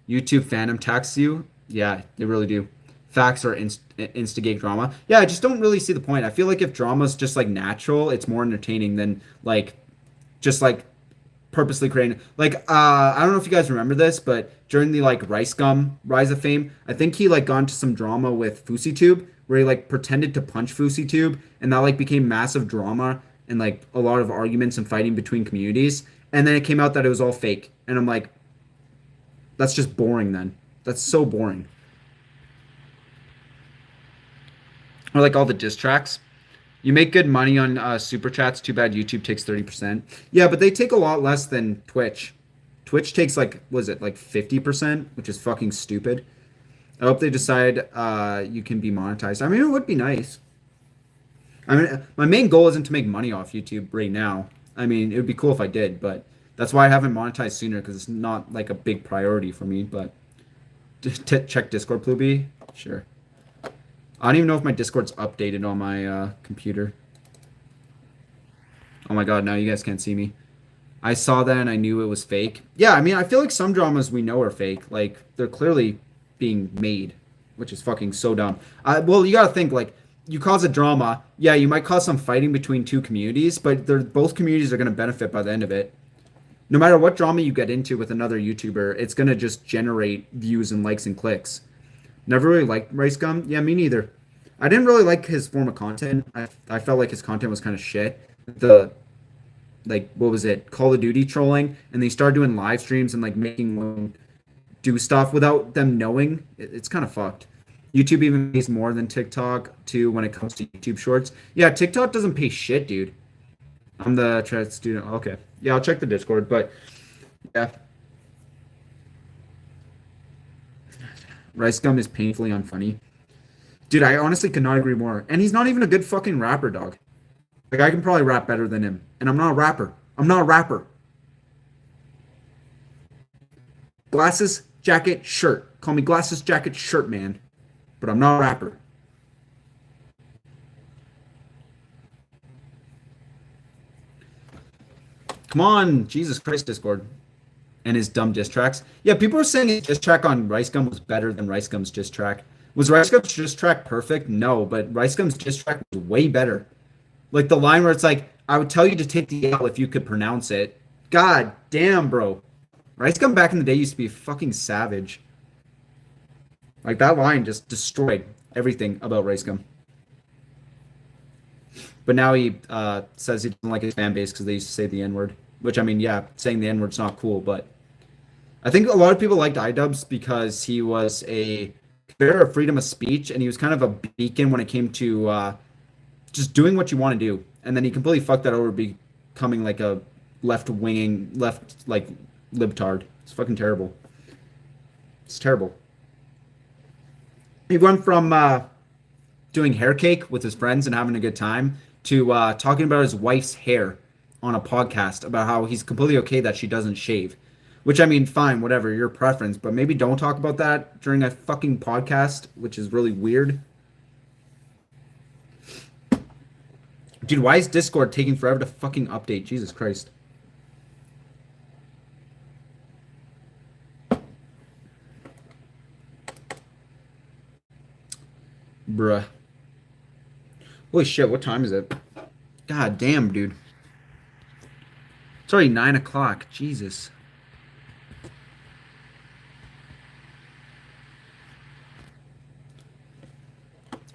YouTube fandom tax you? Yeah, they really do. Facts or instigate drama. Yeah, I just don't really see the point. I feel like if drama's just like natural, it's more entertaining than like just like purposely creating. Like I don't know if you guys remember this, but during the like Rice Gum rise of fame, I think he like got into some drama with FouseyTube where he like pretended to punch FouseyTube, and that like became massive drama and like a lot of arguments and fighting between communities. And then it came out that it was all fake, and I'm like, that's just boring. Then that's so boring. Or like all the diss tracks. You make good money on super chats. Too bad YouTube takes 30%. Yeah, but they take a lot less than Twitch. Twitch takes like, was it like 50%, which is fucking stupid. I hope they decide you can be monetized. I mean, it would be nice. I mean, my main goal isn't to make money off YouTube right now. I mean, it would be cool if I did, but that's why I haven't monetized sooner, because it's not like a big priority for me. But check Discord, Pluby. Sure. I don't even know if my Discord's updated on my computer. Oh my god, now you guys can't see me. I saw that and I knew it was fake. Yeah, I mean, I feel like some dramas we know are fake. Like, they're clearly being made, which is fucking so dumb. Well, you gotta think, like, you cause a drama. Yeah, you might cause some fighting between two communities, but both communities are gonna benefit by the end of it. No matter what drama you get into with another YouTuber, it's gonna just generate views and likes and clicks. Never really liked Rice Gum. Yeah, me neither. I didn't really like his form of content. I felt like his content was kind of shit. The like what was it? Call of Duty trolling, and they started doing live streams and like making women do stuff without them knowing. It's kind of fucked. YouTube even pays more than TikTok too when it comes to YouTube Shorts. Yeah, TikTok doesn't pay shit, dude. I'm the trad student. Okay, yeah, I'll check the Discord, but yeah, Rice Gum is painfully unfunny. Dude, I honestly could not agree more. And he's not even a good fucking rapper, dog. Like I can probably rap better than him, and I'm not a rapper. I'm not a rapper. Glasses, jacket, shirt. Call me glasses, jacket, shirt, man. But I'm not a rapper. Come on, Jesus Christ, Discord. And his dumb diss tracks. Yeah, people are saying his diss track on Rice Gum was better than Rice Gum's diss track. Was Rice Gum's diss track perfect? No, but Rice Gum's diss track was way better. Like the line where it's like, I would tell you to take the L if you could pronounce it. God damn, bro. Rice Gum back in the day used to be fucking savage. Like that line just destroyed everything about Rice Gum. But now he says he doesn't like his fan base because they used to say the N word. Which I mean, yeah, saying the N word's not cool, but I think a lot of people liked iDubbbz because he was a bearer of freedom of speech and he was kind of a beacon when it came to just doing what you want to do. And then he completely fucked that over becoming like a left like libtard. It's fucking terrible. It's terrible. He went from doing hair cake with his friends and having a good time to talking about his wife's hair on a podcast about how he's completely okay that she doesn't shave. Which I mean, fine, whatever, your preference, but maybe don't talk about that during a fucking podcast, which is really weird. Dude, why is Discord taking forever to fucking update? Jesus Christ. Bruh. Holy shit, what time is it? God damn, dude. It's already 9 o'clock. Jesus.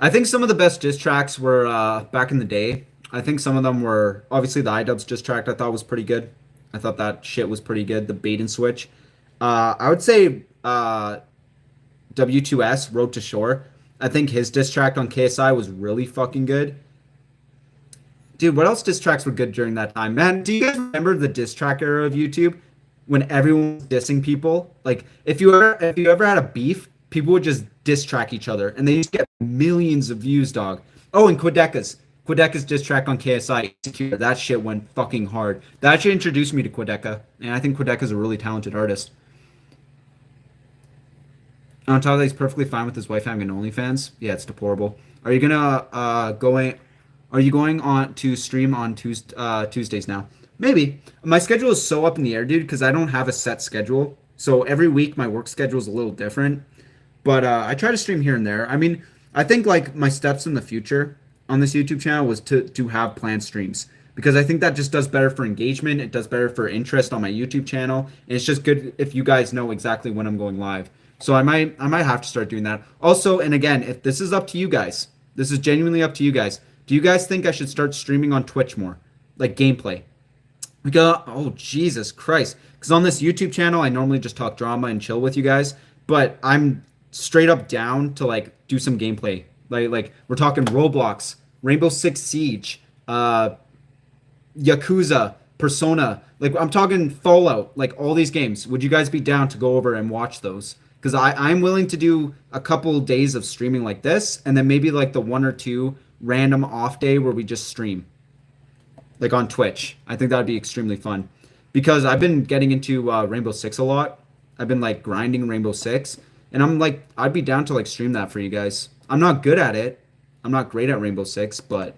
I think some of the best diss tracks were back in the day. I think some of them were obviously the iDubbbz diss track I thought was pretty good. I thought that shit was pretty good. The bait and switch. I would say W2S Road to Shore. I think his diss track on KSI was really fucking good. Dude, what else diss tracks were good during that time? Man, do you guys remember the diss track era of YouTube when everyone was dissing people? Like if you ever had a beef, people would just diss track each other and they used to get millions of views, dog. Oh, and Quedeca's diss track on KSI, Secure. That shit went fucking hard. That actually introduced me to Quedeca, and I think Quedeca's a really talented artist. On top of that, he's perfectly fine with his wife having an OnlyFans. Yeah, it's deplorable. Are you gonna Are you going on to stream on Tuesdays now? Maybe. My schedule is so up in the air, dude, because I don't have a set schedule. So every week my work schedule is a little different. But I try to stream here and there. I mean, I think like my steps in the future on this YouTube channel was to have planned streams because I think that just does better for engagement. It does better for interest on my YouTube channel. And it's just good if you guys know exactly when I'm going live. So I might have to start doing that. Also, and again, if this is up to you guys, this is genuinely up to you guys. Do you guys think I should start streaming on Twitch more? Like gameplay? Because, oh, Jesus Christ. Because on this YouTube channel, I normally just talk drama and chill with you guys. But I'm straight up down to, like, do some gameplay. Like we're talking Roblox, Rainbow Six Siege, Yakuza, Persona. Like, I'm talking Fallout. Like, all these games. Would you guys be down to go over and watch those? Because I'm willing to do a couple days of streaming like this. And then maybe, like, the one or two random off day where we just stream like on Twitch. I think that would be extremely fun because I've been getting into Rainbow Six a lot. I've been like grinding Rainbow Six and I'm like, I'd be down to like stream that for you guys. I'm not good at it. I'm not great at Rainbow Six, but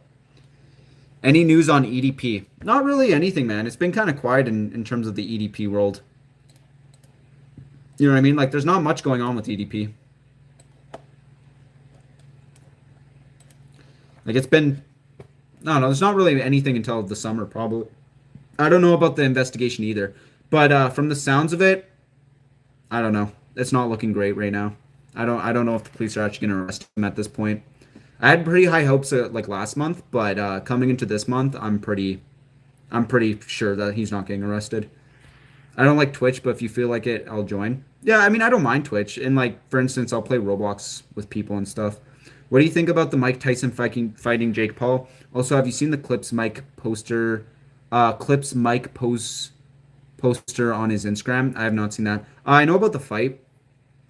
any news on EDP? Not really anything, man. It's been kind of quiet in terms of the EDP world. You know what I mean? Like there's not much going on with EDP. Like it's been, I don't know. There's not really anything until the summer, probably. I don't know about the investigation either, but from the sounds of it, I don't know. It's not looking great right now. I don't know if the police are actually going to arrest him at this point. I had pretty high hopes like last month, but coming into this month, I'm pretty sure that he's not getting arrested. I don't like Twitch, but if you feel like it, I'll join. Yeah, I mean, I don't mind Twitch. And like, for instance, I'll play Roblox with people and stuff. What do you think about the Mike Tyson fighting Jake Paul? Also, have you seen the Clips Mike poster on his Instagram? I have not seen that. I know about the fight.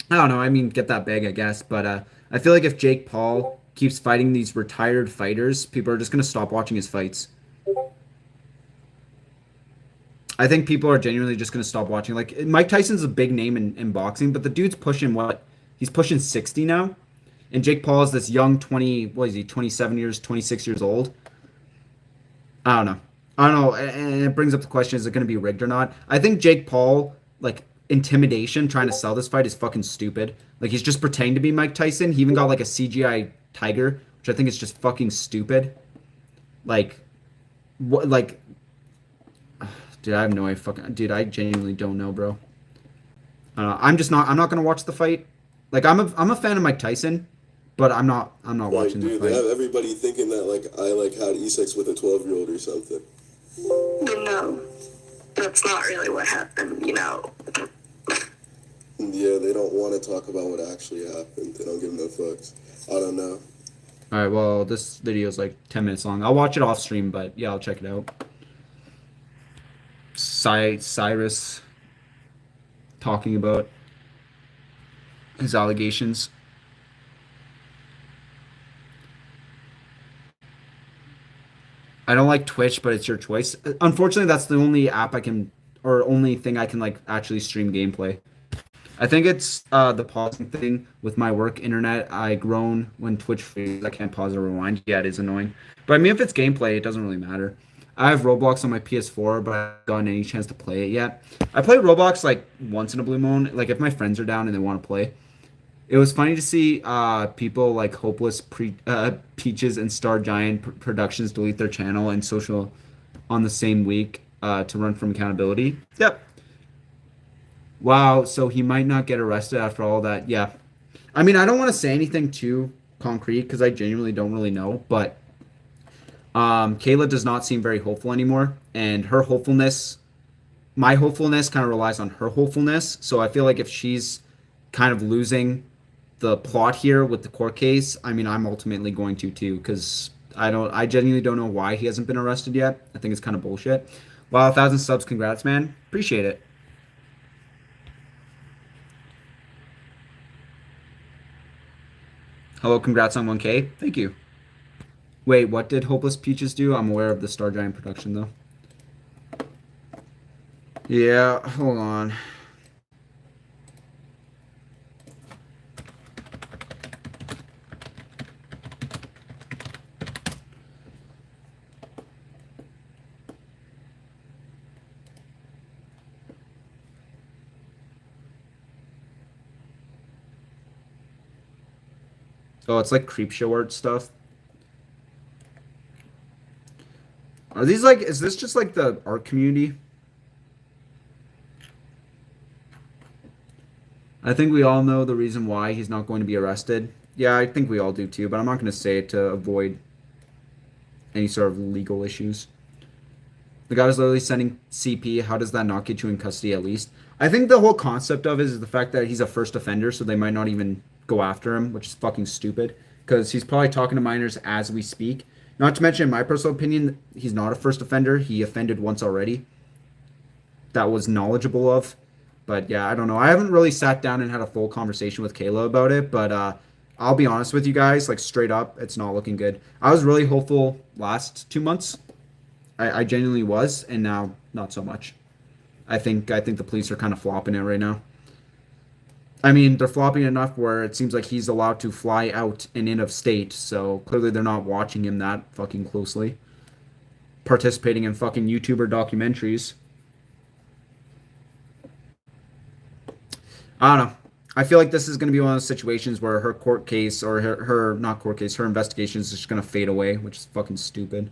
I don't know. I mean, get that bag, I guess. But I feel like if Jake Paul keeps fighting these retired fighters, people are just gonna stop watching his fights. I think people are genuinely just gonna stop watching. Like Mike Tyson's a big name in boxing, but the dude's pushing what? He's pushing 60 now, and Jake Paul is this young 20. What is he? 27 years, 26 years old. I don't know. I don't know, and it brings up the question: is it gonna be rigged or not? I think Jake Paul like intimidation trying to sell this fight is fucking stupid. Like he's just pretending to be Mike Tyson. He even got like a CGI tiger, which I think is just fucking stupid. Like what? Like dude, I have no idea. Fucking, dude, I genuinely don't know, bro. I'm just not. I'm not gonna watch the fight. Like I'm a fan of Mike Tyson, but I'm not Like, watching the dude, they fight. have everybody thinking that like I like had e-sex with a 12-year-old or something. No, that's not really what happened. Yeah, they don't want to talk about what actually happened. They don't give no fucks. I don't know. All right. Well, this video is like 10 minutes long. I'll watch it off stream, but yeah, I'll check it out. Cyrus talking about his allegations. I don't like Twitch, but it's your choice. Unfortunately, that's the only app I can, or only thing I can like actually stream gameplay. I think it's the pausing thing with my work internet. I groan when Twitch freezes. I can't pause or rewind. Yeah, it is annoying. But I mean, if it's gameplay, it doesn't really matter. I have Roblox on my PS4, but I haven't gotten any chance to play it yet. I play Roblox like once in a blue moon. Like if my friends are down and they want to play. It was funny to see people like Peaches and Star Giant Productions delete their channel and social on the same week to run from accountability. Yep. Wow. So he might not get arrested after all that. Yeah. I mean, I don't want to say anything too concrete because I genuinely don't really know. But Kayla does not seem very hopeful anymore, and her hopefulness, my hopefulness, kind of relies on her hopefulness. So I feel like if she's kind of losing the plot here with the court case, I mean, I'm ultimately going to too, because I genuinely don't know why he hasn't been arrested yet. I think it's kind of bullshit. Wow, 1,000 subs, congrats, man. Appreciate it. Hello, congrats on 1K. Thank you. Wait, what did Hopeless Peaches do? I'm aware of the Star Giant production though. Yeah, hold on. Oh, it's like creep show art stuff. Are these like, is this just like the art community? I think we all know the reason why he's not going to be arrested. Yeah, I think we all do too, but I'm not going to say it to avoid any sort of legal issues. The guy was literally sending CP. How does that not get you in custody at least? I think the whole concept of it is the fact that he's a first offender, so they might not even go after him, which is fucking stupid. Because he's probably talking to minors as we speak. Not to mention, in my personal opinion, he's not a first offender. He offended once already. That was knowledgeable of. But yeah, I don't know. I haven't really sat down and had a full conversation with Kayla about it, but I'll be honest with you guys, like straight up, it's not looking good. I was really hopeful last 2 months. I genuinely was, and now not so much. I think the police are kind of flopping it right now. I mean, they're flopping enough where it seems like he's allowed to fly out and in of state, so clearly they're not watching him that fucking closely. Participating in fucking YouTuber documentaries. I don't know. I feel like this is going to be one of those situations where her court case, or her not court case, her investigation is just going to fade away, which is fucking stupid.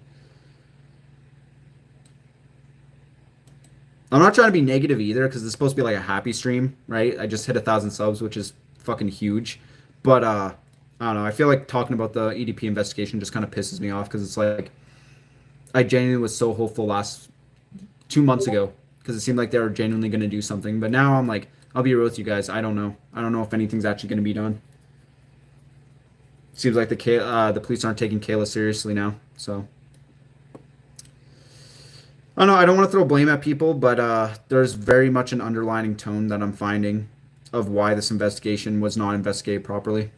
I'm not trying to be negative either because it's supposed to be like a happy stream, right? I just hit 1,000 subs, which is fucking huge. But I I don't know. I feel like talking about the EDP investigation just kind of pisses me off because it's like I genuinely was so hopeful last 2 months ago because it seemed like they were genuinely going to do something. But now I'm like, I'll be real with you guys. I don't know. I don't know if anything's actually going to be done. Seems like the police aren't taking Kayla seriously now. So I don't know. I don't want to throw blame at people, but there's very much an underlining tone that I'm finding of why this investigation was not investigated properly.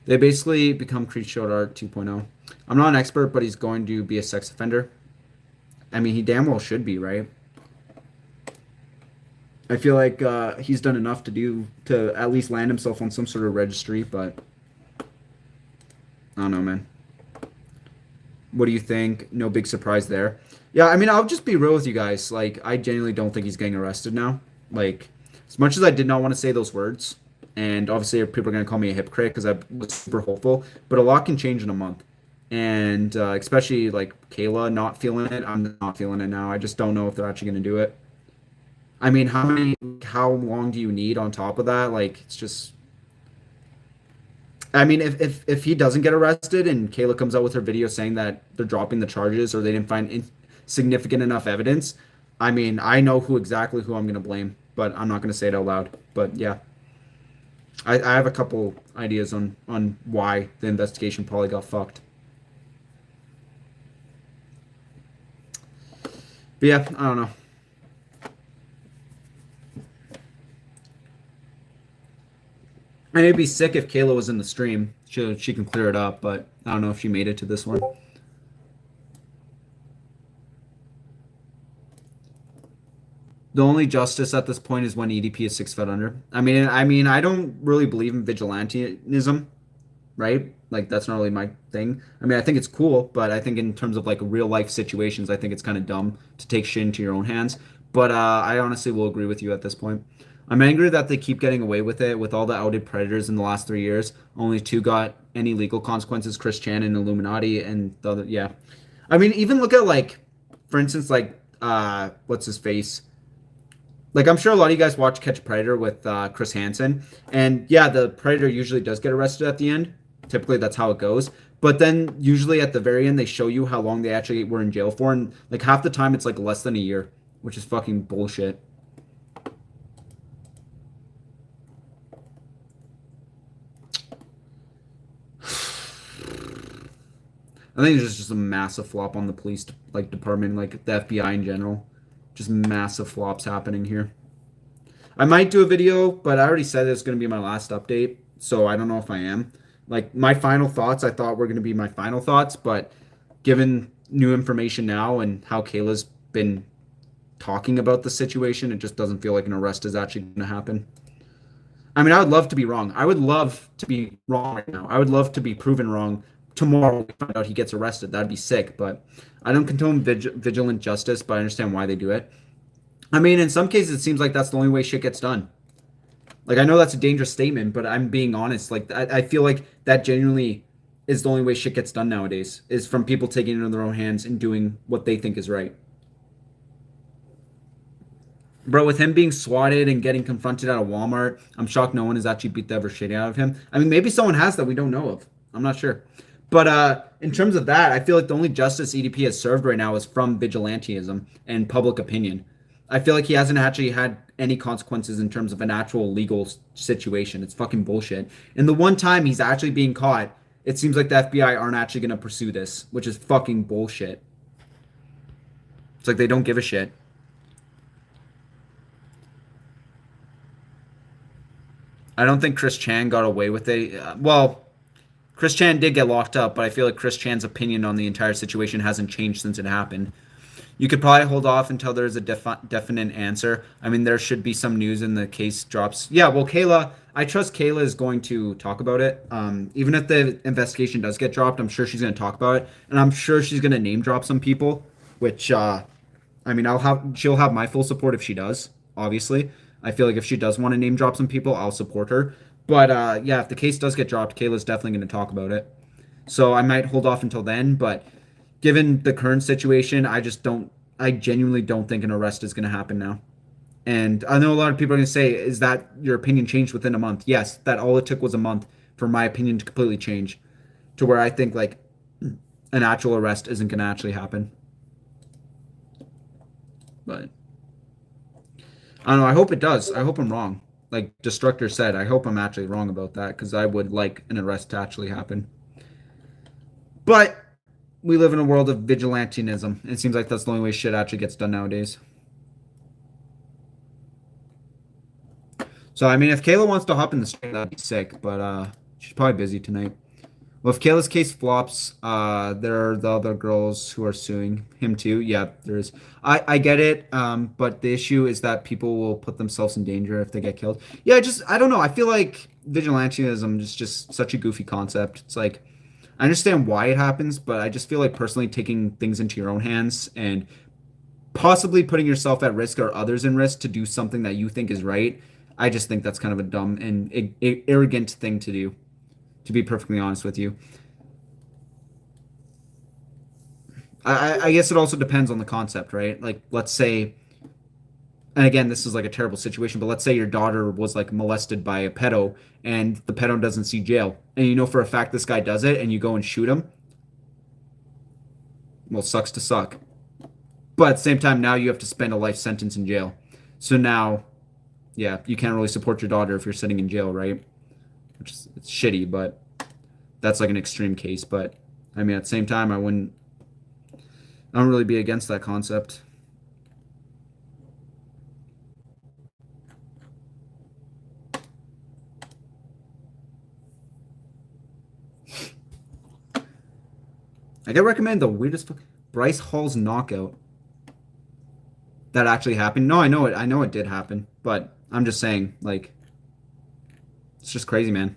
They basically become Creature Art 2.0. I'm not an expert, but he's going to be a sex offender. I mean, he damn well should be, right? I feel like he's done enough to at least land himself on some sort of registry, but I don't know, man. What do you think? No big surprise there. Yeah, I mean, I'll just be real with you guys. Like, I genuinely don't think he's getting arrested now. Like, as much as I did not want to say those words, and obviously people are going to call me a hypocrite because I was super hopeful, but a lot can change in a month. And especially, like, Kayla not feeling it, I'm not feeling it now. I just don't know if they're actually going to do it. I mean, how long do you need on top of that? Like, it's just. I mean, if he doesn't get arrested and Kayla comes out with her video saying that they're dropping the charges or they didn't find significant enough evidence, I mean, I know exactly who I'm gonna blame, but I'm not gonna say it out loud. But yeah, I have a couple ideas on why the investigation probably got fucked. But yeah, I don't know. And it'd be sick if Kayla was in the stream. She can clear it up, but I don't know if she made it to this one. The only justice at this point is when EDP is 6 foot under. I mean, I don't really believe in vigilantism, right? Like that's not really my thing. I mean, I think it's cool, but I think in terms of like real life situations, I think it's kind of dumb to take shit into your own hands. But I honestly will agree with you at this point. I'm angry that they keep getting away with it with all the outed predators in the last 3 years. Only two got any legal consequences: Chris Chan and Illuminati, and the other. Yeah, I mean, even look at like, for instance, like what's his face? Like I'm sure a lot of you guys watch Catch a Predator with Chris Hansen, and yeah, the predator usually does get arrested at the end. Typically, that's how it goes. But then usually at the very end, they show you how long they actually were in jail for, and like half the time it's like less than a year, which is fucking bullshit. I think it's just a massive flop on the police like department, like the FBI in general. Just massive flops happening here. I might do a video, but I already said it's going to be my last update, so I don't know if I am. Like my final thoughts, I thought were going to be my final thoughts, but given new information now and how Kayla's been talking about the situation, it just doesn't feel like an arrest is actually going to happen. I mean, I would love to be wrong. I would love to be wrong right now. I would love to be proven wrong tomorrow. We find out he gets arrested. That'd be sick. But I don't condone vigilant justice, but I understand why they do it. I mean, in some cases, it seems like that's the only way shit gets done. Like, I know that's a dangerous statement, but I'm being honest. Like, I feel like that genuinely is the only way shit gets done nowadays, is from people taking it into their own hands and doing what they think is right. Bro, with him being swatted and getting confronted at a Walmart, I'm shocked no one has actually beat the ever shit out of him. I mean, maybe someone has that we don't know of. I'm not sure. But in terms of that, I feel like the only justice EDP has served right now is from vigilantism and public opinion. I feel like he hasn't actually had any consequences in terms of an actual legal situation. It's fucking bullshit. And the one time he's actually being caught, it seems like the FBI aren't actually going to pursue this, which is fucking bullshit. It's like they don't give a shit. I don't think Chris Chan got away with it. Well, Chris Chan did get locked up, but I feel like Chris Chan's opinion on the entire situation hasn't changed since it happened. You could probably hold off until there's a definite answer. I mean, there should be some news in the case drops. Yeah, well, Kayla, I trust Kayla is going to talk about it. Even if the investigation does get dropped, I'm sure she's going to talk about it, and I'm sure she's going to name drop some people. Which, I mean, she'll have my full support if she does. Obviously, I feel like if she does want to name drop some people, I'll support her. But yeah, if the case does get dropped, Kayla's definitely going to talk about it. So I might hold off until then, but given the current situation, I genuinely don't think an arrest is going to happen now. And I know a lot of people are going to say, is that your opinion changed within a month? Yes, that all it took was a month for my opinion to completely change to where I think like an actual arrest isn't going to actually happen. But I don't know. I hope it does. I hope I'm wrong. Like Destructor said, I hope I'm actually wrong about that because I would like an arrest to actually happen. But we live in a world of vigilantism. It seems like that's the only way shit actually gets done nowadays. So, I mean, if Kayla wants to hop in the stream, that'd be sick. But she's probably busy tonight. Well, if Kayla's case flops, there are the other girls who are suing him too. Yeah, there is. I get it. But the issue is that people will put themselves in danger if they get killed. Yeah, I don't know. I feel like vigilantism is just such a goofy concept. It's like, I understand why it happens, but I just feel like personally taking things into your own hands and possibly putting yourself at risk or others in risk to do something that you think is right. I just think that's kind of a dumb and arrogant thing to do, to be perfectly honest with you. I guess it also depends on the concept, right? Like, let's say, and again, this is like a terrible situation, but let's say your daughter was like molested by a pedo and the pedo doesn't see jail. And you know for a fact this guy does it and you go and shoot him. Well, sucks to suck. But at the same time, now you have to spend a life sentence in jail. So now, yeah, you can't really support your daughter if you're sitting in jail, right? Which is it's shitty, but that's like an extreme case. But I mean, at the same time, I don't really be against that concept. I gotta recommend the weirdest Bryce Hall's knockout. That actually happened. No, I know it. I know it did happen, but I'm just saying, like, it's just crazy, man.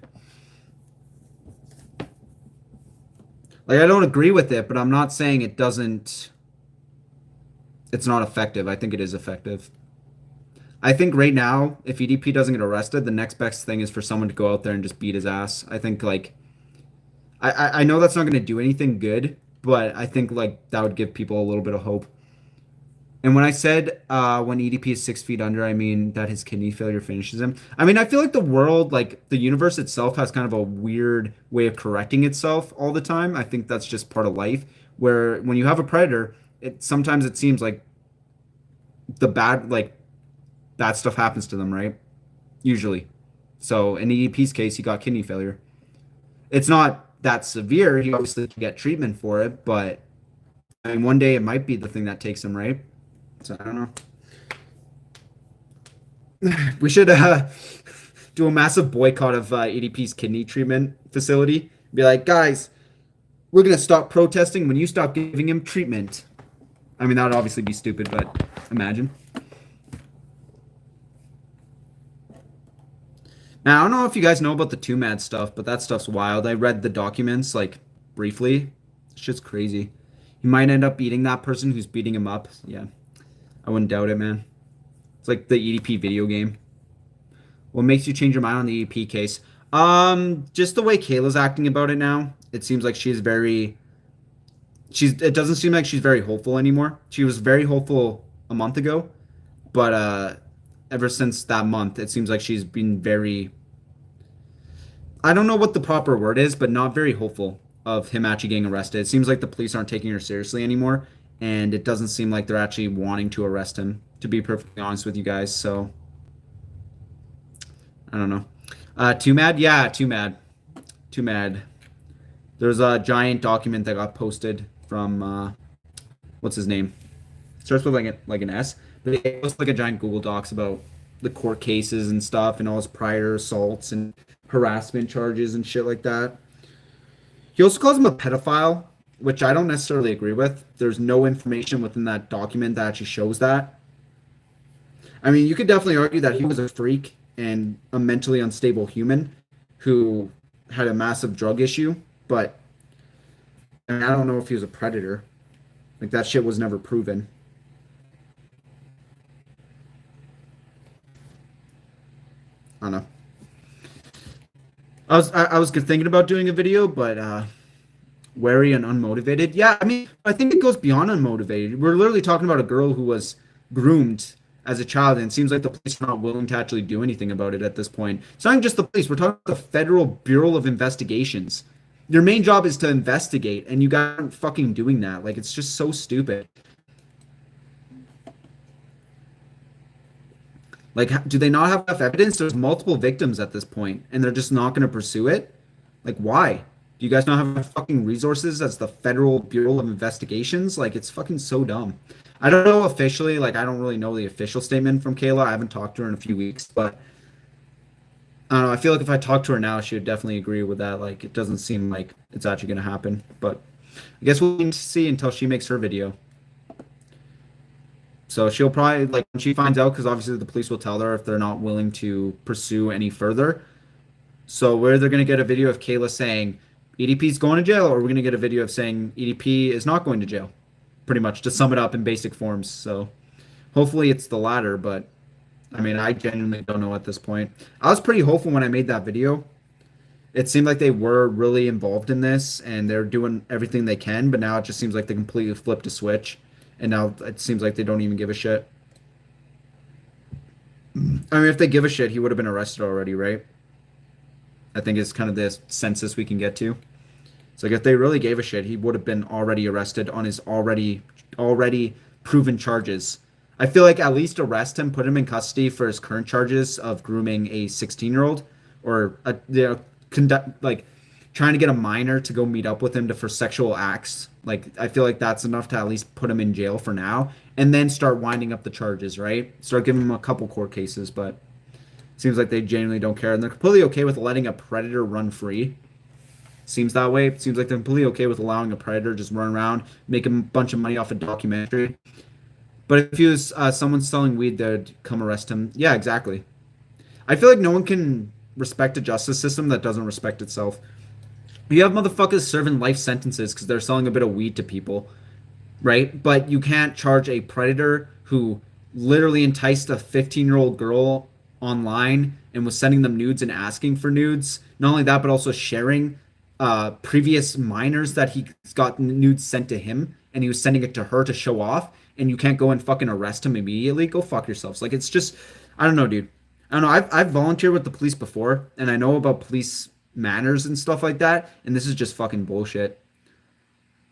Like, I don't agree with it, but I'm not saying it doesn't. It's not effective. I think it is effective. I think right now, if EDP doesn't get arrested, the next best thing is for someone to go out there and just beat his ass. I think, like, I know that's not going to do anything good, but I think, like, that would give people a little bit of hope. And when I said when EDP is 6 feet under, I mean that his kidney failure finishes him. I mean, I feel like the world, like the universe itself, has kind of a weird way of correcting itself all the time. I think that's just part of life. Where when you have a predator, sometimes it seems like the bad stuff happens to them, right? Usually. So in EDP's case, he got kidney failure. It's not that severe. He obviously can get treatment for it, but I mean, one day it might be the thing that takes him, right? So I don't know. We should do a massive boycott of EDP's kidney treatment facility. Be like, guys, we're gonna stop protesting when you stop giving him treatment. I mean, that would obviously be stupid, but imagine. Now, I don't know if you guys know about the 2Mad stuff, but that stuff's wild. I read the documents, like, briefly. It's just crazy. He might end up beating that person who's beating him up. Yeah. I wouldn't doubt it, man. It's like the EDP video game. What makes you change your mind on the EDP case? Just the way Kayla's acting about it now. It seems like it doesn't seem like she's very hopeful anymore. She was very hopeful a month ago, but ever since that month, it seems like she's been very, I don't know what the proper word is, but not very hopeful of him actually getting arrested. It seems like the police aren't taking her seriously anymore, and it doesn't seem like they're actually wanting to arrest him, to be perfectly honest with you guys. So I don't know. 2Mad? Yeah, 2Mad. 2Mad. There's a giant document that got posted from what's his name? Starts with like an S, but it was like a giant Google Docs about the court cases and stuff and all his prior assaults and harassment charges and shit like that. He also calls him a pedophile, which I don't necessarily agree with. There's no information within that document that actually shows that. I mean, you could definitely argue that he was a freak and a mentally unstable human who had a massive drug issue, but I mean, I don't know if he was a predator. Like, that shit was never proven. I don't know. I was thinking about doing a video, but wary and unmotivated. Yeah, I mean, I think it goes beyond unmotivated. We're literally talking about a girl who was groomed as a child, and it seems like the police are not willing to actually do anything about it at this point. It's not even just the police. We're talking about the Federal Bureau of Investigations. Your main job is to investigate, and you guys aren't fucking doing that. Like, it's just so stupid. Like, do they not have enough evidence? There's multiple victims at this point, and they're just not going to pursue it? Like, why? Do you guys not have enough fucking resources as the Federal Bureau of Investigations? Like, it's fucking so dumb. I don't know officially, like, I don't really know the official statement from Kayla. I haven't talked to her in a few weeks, but I don't know. I feel like if I talked to her now, she would definitely agree with that. Like, it doesn't seem like it's actually going to happen, but I guess we'll need to see until she makes her video. So she'll probably, like, when she finds out, because obviously the police will tell her if they're not willing to pursue any further. So we're either going to get a video of Kayla saying EDP's going to jail, or we're going to get a video of saying EDP is not going to jail. Pretty much, to sum it up in basic forms. So hopefully it's the latter, but I mean, I genuinely don't know at this point. I was pretty hopeful when I made that video. It seemed like they were really involved in this, and they're doing everything they can, but now it just seems like they completely flipped a switch. And now it seems like they don't even give a shit. I mean, if they give a shit, he would have been arrested already, right? I think it's kind of the census we can get to. It's like if they really gave a shit, he would have been already arrested on his already proven charges. I feel like at least arrest him, put him in custody for his current charges of grooming a 16-year-old, or like trying to get a minor to go meet up with him for sexual acts. Like, I feel like that's enough to at least put him in jail for now, and then start winding up the charges, right? Start giving him a couple court cases, but it seems like they genuinely don't care, and they're completely okay with letting a predator run free. Seems that way. It seems like they're completely okay with allowing a predator just run around, make a bunch of money off a documentary. But if he was someone selling weed, they'd come arrest him. Yeah, exactly. I feel like no one can respect a justice system that doesn't respect itself. You have motherfuckers serving life sentences because they're selling a bit of weed to people, right? But you can't charge a predator who literally enticed a 15-year-old girl online and was sending them nudes and asking for nudes. Not only that, but also sharing previous minors that he's got nudes sent to him, and he was sending it to her to show off. And you can't go and fucking arrest him immediately. Go fuck yourselves. Like, it's just, I don't know, dude. I don't know. I've volunteered with the police before, and I know about police manners and stuff like that, and this is just fucking bullshit.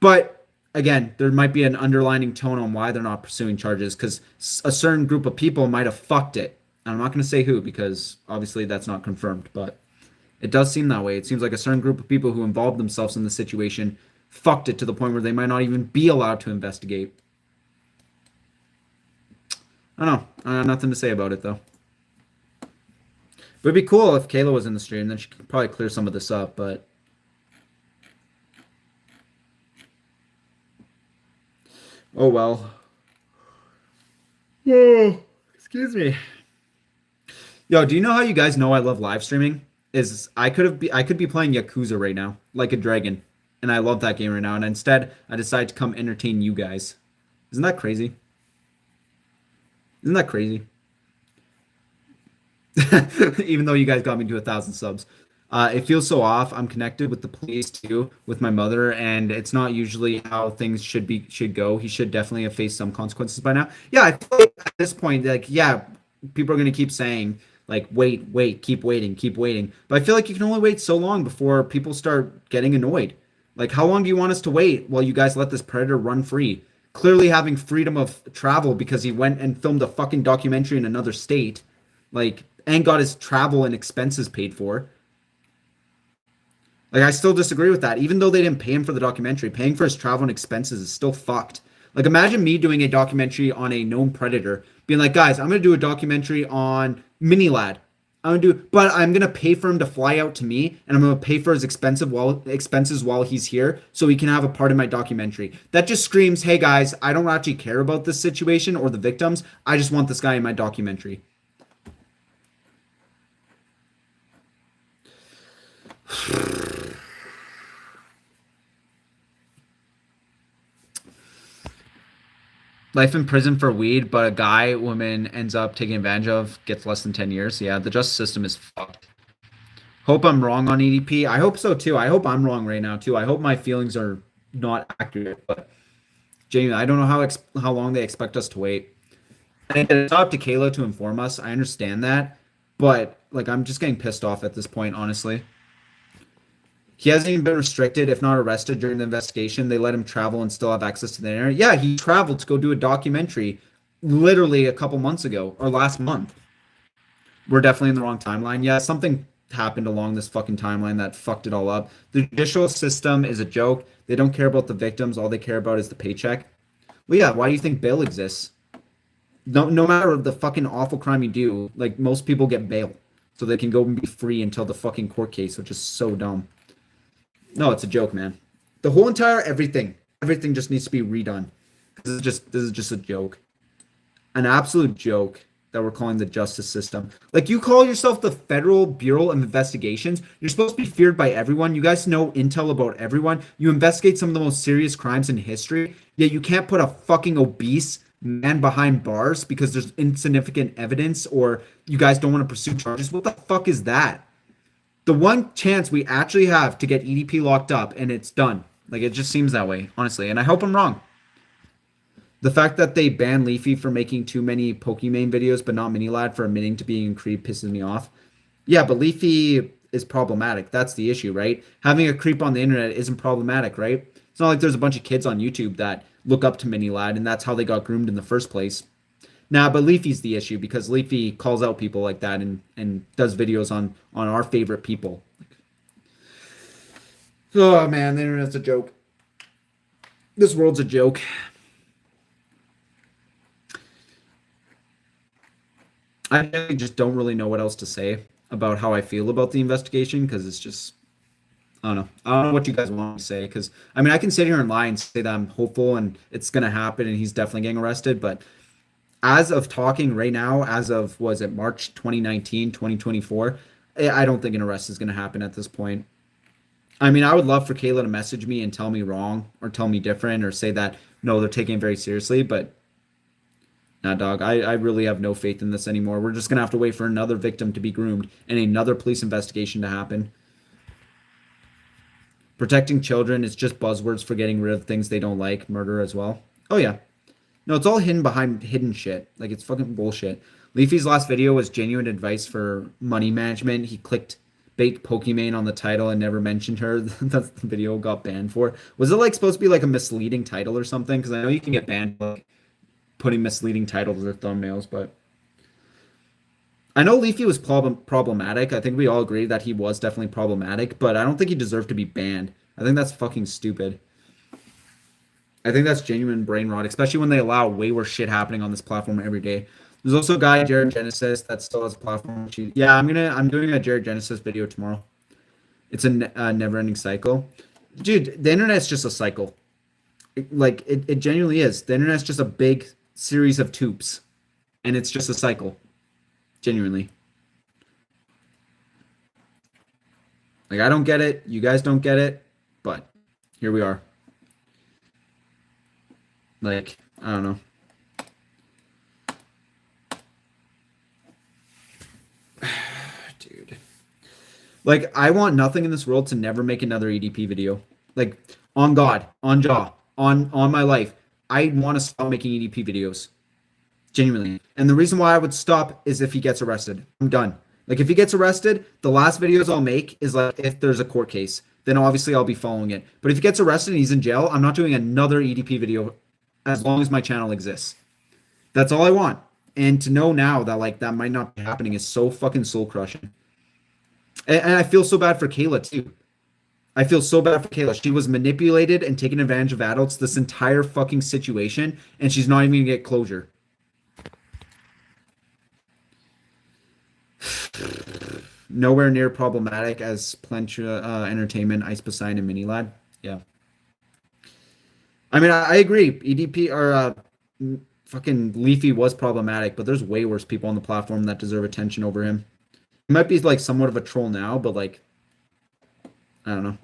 But again, there might be an underlining tone on why they're not pursuing charges, because a certain group of people might have fucked it. And I'm not going to say who, because obviously that's not confirmed, but it does seem that way. It seems like a certain group of people who involved themselves in the situation fucked it to the point where they might not even be allowed to investigate. I don't know. I have nothing to say about it, though. But it'd be cool if Kayla was in the stream. Then she could probably clear some of this up, but... oh, well. Whoa. Excuse me. Yo, do you know how you guys know I love live streaming? Is I could be playing Yakuza right now, like a dragon. And I love that game right now. And instead, I decided to come entertain you guys. Isn't that crazy? Isn't that crazy? Even though you guys got me to 1,000 subs. It feels so off. I'm connected with the police too, with my mother, and it's not usually how things should go. He should definitely have faced some consequences by now. Yeah, I feel like at this point, like, yeah, people are gonna keep saying, like, wait, keep waiting. But I feel like you can only wait so long before people start getting annoyed. Like, how long do you want us to wait while you guys let this predator run free? Clearly having freedom of travel because he went and filmed a fucking documentary in another state, like, and got his travel and expenses paid for. Like, I still disagree with that. Even though they didn't pay him for the documentary, paying for his travel and expenses is still fucked. Like, imagine me doing a documentary on a known predator, being like, guys, I'm going to do a documentary on Mini Lad. But I'm going to pay for him to fly out to me, and I'm going to pay for his expenses while he's here so he can have a part in my documentary. That just screams, hey, guys, I don't actually care about this situation or the victims. I just want this guy in my documentary. Life in prison for weed, but a guy woman ends up taking advantage of, gets less than 10 years. Yeah, the justice system is fucked. Hope I'm wrong on EDP. I hope so too. I hope I'm wrong right now too. I hope my feelings are not accurate. But Jamie, I don't know how long they expect us to wait. And it's not up to Kayla to inform us. I understand that, but like I'm just getting pissed off at this point, honestly. He hasn't even been restricted, if not arrested during the investigation. They let him travel and still have access to the internet. Yeah, he traveled to go do a documentary literally a couple months ago or last month. We're definitely in the wrong timeline. Yeah, something happened along this fucking timeline that fucked it all up. The judicial system is a joke. They don't care about the victims. All they care about is the paycheck. Well, yeah, why do you think bail exists? No matter the fucking awful crime you do, like most people get bail so they can go and be free until the fucking court case, which is so dumb. No, it's a joke, man. The whole entire everything just needs to be redone. This is just a joke, an absolute joke that we're calling the justice system. Like you call yourself the Federal Bureau of Investigations. You're supposed to be feared by everyone. You guys know intel about everyone. You investigate some of the most serious crimes in history. Yet you can't put a fucking obese man behind bars because there's insignificant evidence or you guys don't want to pursue charges. What the fuck is that? The one chance we actually have to get EDP locked up and it's done. Like it just seems that way, honestly. And I hope I'm wrong. The fact that they banned Leafy for making too many Pokimane videos, but not Minilad for admitting to being a creep pisses me off. Yeah, but Leafy is problematic. That's the issue, right? Having a creep on the internet isn't problematic, right? It's not like there's a bunch of kids on YouTube that look up to Minilad and that's how they got groomed in the first place. Nah, but Leafy's the issue because Leafy calls out people like that and does videos on our favorite people. Oh man, the internet's a joke. This world's a joke. I just don't really know what else to say about how I feel about the investigation because it's just I don't know. I don't know what you guys want to say because I mean I can sit here and lie and say that I'm hopeful and it's gonna happen and he's definitely getting arrested, but as of talking right now, as of was it March 2019, 2024, I don't think an arrest is gonna happen at this point. I mean, I would love for Kayla to message me and tell me wrong or tell me different or say that no, they're taking it very seriously, but nah, dog, I really have no faith in this anymore. We're just gonna have to wait for another victim to be groomed and another police investigation to happen. Protecting children is just buzzwords for getting rid of things they don't like, murder as well. Oh yeah. No, it's all hidden behind hidden shit. Like it's fucking bullshit. Leafy's last video was genuine advice for money management. He clicked bait Pokimane on the title and never mentioned her. That's the video got banned for. Was it like supposed to be like a misleading title or something? Because I know you can get banned for like putting misleading titles or thumbnails, but I know Leafy was problematic. I think we all agree that he was definitely problematic, but I don't think he deserved to be banned. I think that's fucking stupid. I think that's genuine brain rot, especially when they allow way worse shit happening on this platform every day. There's also a guy, Jared Genesis, that still has a platform. Yeah, I'm doing a Jared Genesis video tomorrow. It's a never-ending cycle. Dude, the internet's just a cycle. It genuinely is. The internet's just a big series of tubes. And it's just a cycle. Genuinely. Like, I don't get it. You guys don't get it. But here we are. Like, I don't know. Dude. Like, I want nothing in this world to never make another EDP video. Like, on God, on Jaw, on my life. I want to stop making EDP videos. Genuinely. And the reason why I would stop is if he gets arrested. I'm done. Like, if he gets arrested, the last videos I'll make is like if there's a court case. Then obviously I'll be following it. But if he gets arrested and he's in jail, I'm not doing another EDP video as long as my channel exists. That's all I want. And to know now that like that might not be happening is so fucking soul crushing. And I feel so bad for Kayla too. I feel so bad for Kayla. She was manipulated and taken advantage of adults this entire fucking situation, and she's not even gonna get closure. Nowhere near problematic as Plentra Entertainment, Ice Poseidon, and Minilad. Yeah. I mean, I agree. EDP or fucking Leafy was problematic, but there's way worse people on the platform that deserve attention over him. He might be like somewhat of a troll now, but like, I don't know.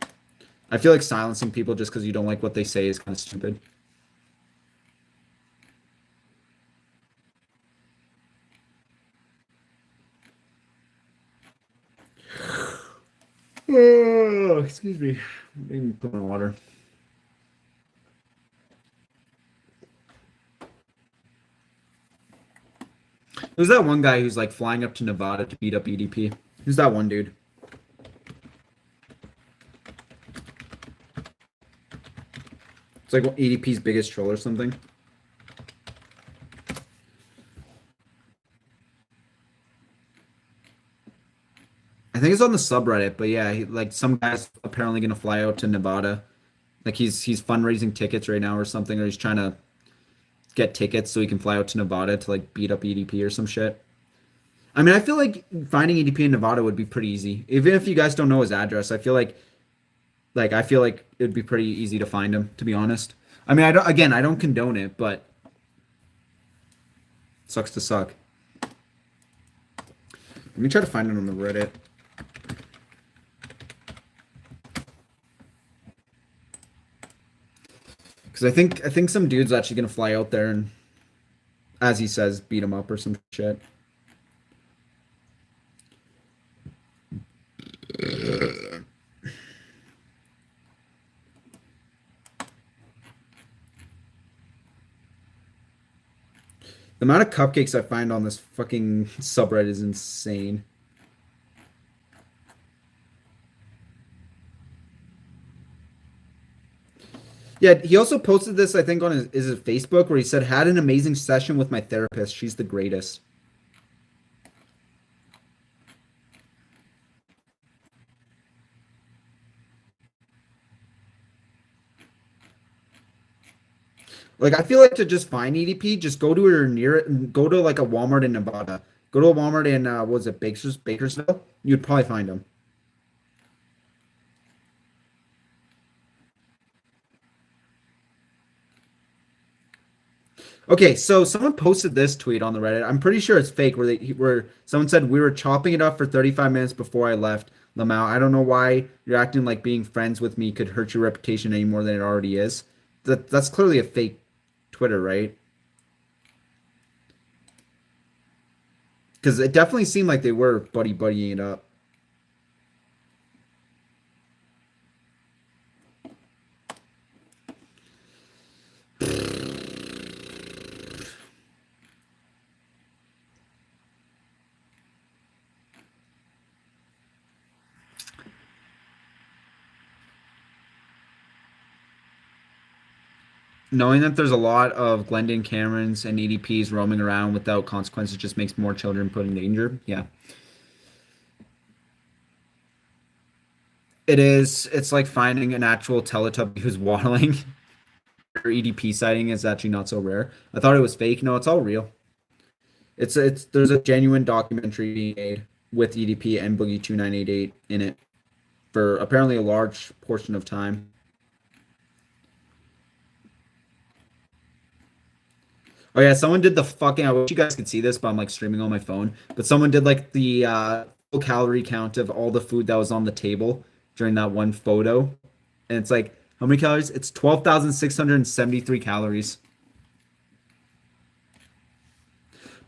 I feel like silencing people just because you don't like what they say is kind of stupid. Oh, excuse me. Maybe put in water. Who's that one guy who's like flying up to Nevada to beat up EDP? Who's that one dude? It's like EDP's biggest troll or something. I think it's on the subreddit, but yeah, like some guy's apparently gonna fly out to Nevada. Like he's fundraising tickets right now or something, or he's trying to get tickets so he can fly out to Nevada to like beat up EDP or some shit. I mean, I feel like finding EDP in Nevada would be pretty easy. Even if you guys don't know his address, I feel like I feel like it'd be pretty easy to find him, to be honest. I mean, I don't condone it, but sucks to suck. Let me try to find it on the Reddit. Because I think some dude's actually gonna fly out there and, as he says, beat him up or some shit. The amount of cupcakes I find on this fucking subreddit is insane. Yeah, he also posted this, I think, on his Facebook, where he said, "Had an amazing session with my therapist. She's the greatest." Like, I feel like to just find EDP, just go to her near go to like a Walmart in Nevada. Go to a Walmart in what was it, Bakersville? You'd probably find him. Okay, so someone posted this tweet on the Reddit. I'm pretty sure it's fake. Where someone said we were chopping it up for 35 minutes before I left. Lamau, I don't know why you're acting like being friends with me could hurt your reputation any more than it already is. That's clearly a fake Twitter, right? Because it definitely seemed like they were buddying it up. Knowing that there's a lot of Glendon Camerons and EDPs roaming around without consequences just makes more children put in danger. Yeah. It is. It's like finding an actual Teletubby who's waddling. Or EDP sighting is actually not so rare. I thought it was fake. No, it's all real. It's there's a genuine documentary being made with EDP and Boogie 2988 in it for apparently a large portion of time. Oh yeah, someone did the fucking. I wish you guys could see this, but I'm like streaming on my phone. But someone did like the full calorie count of all the food that was on the table during that one photo, and it's like how many calories? It's 12,673 calories.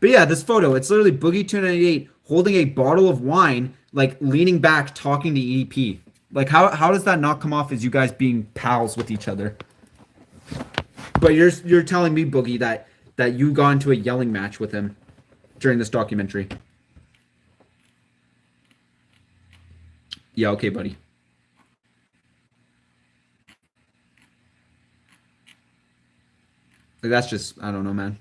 But yeah, this photo, it's literally Boogie 298 holding a bottle of wine, like leaning back, talking to EDP. Like how does that not come off as you guys being pals with each other? But you're telling me, Boogie, that you got into a yelling match with him during this documentary. Yeah, okay, buddy. Like that's just I don't know, man.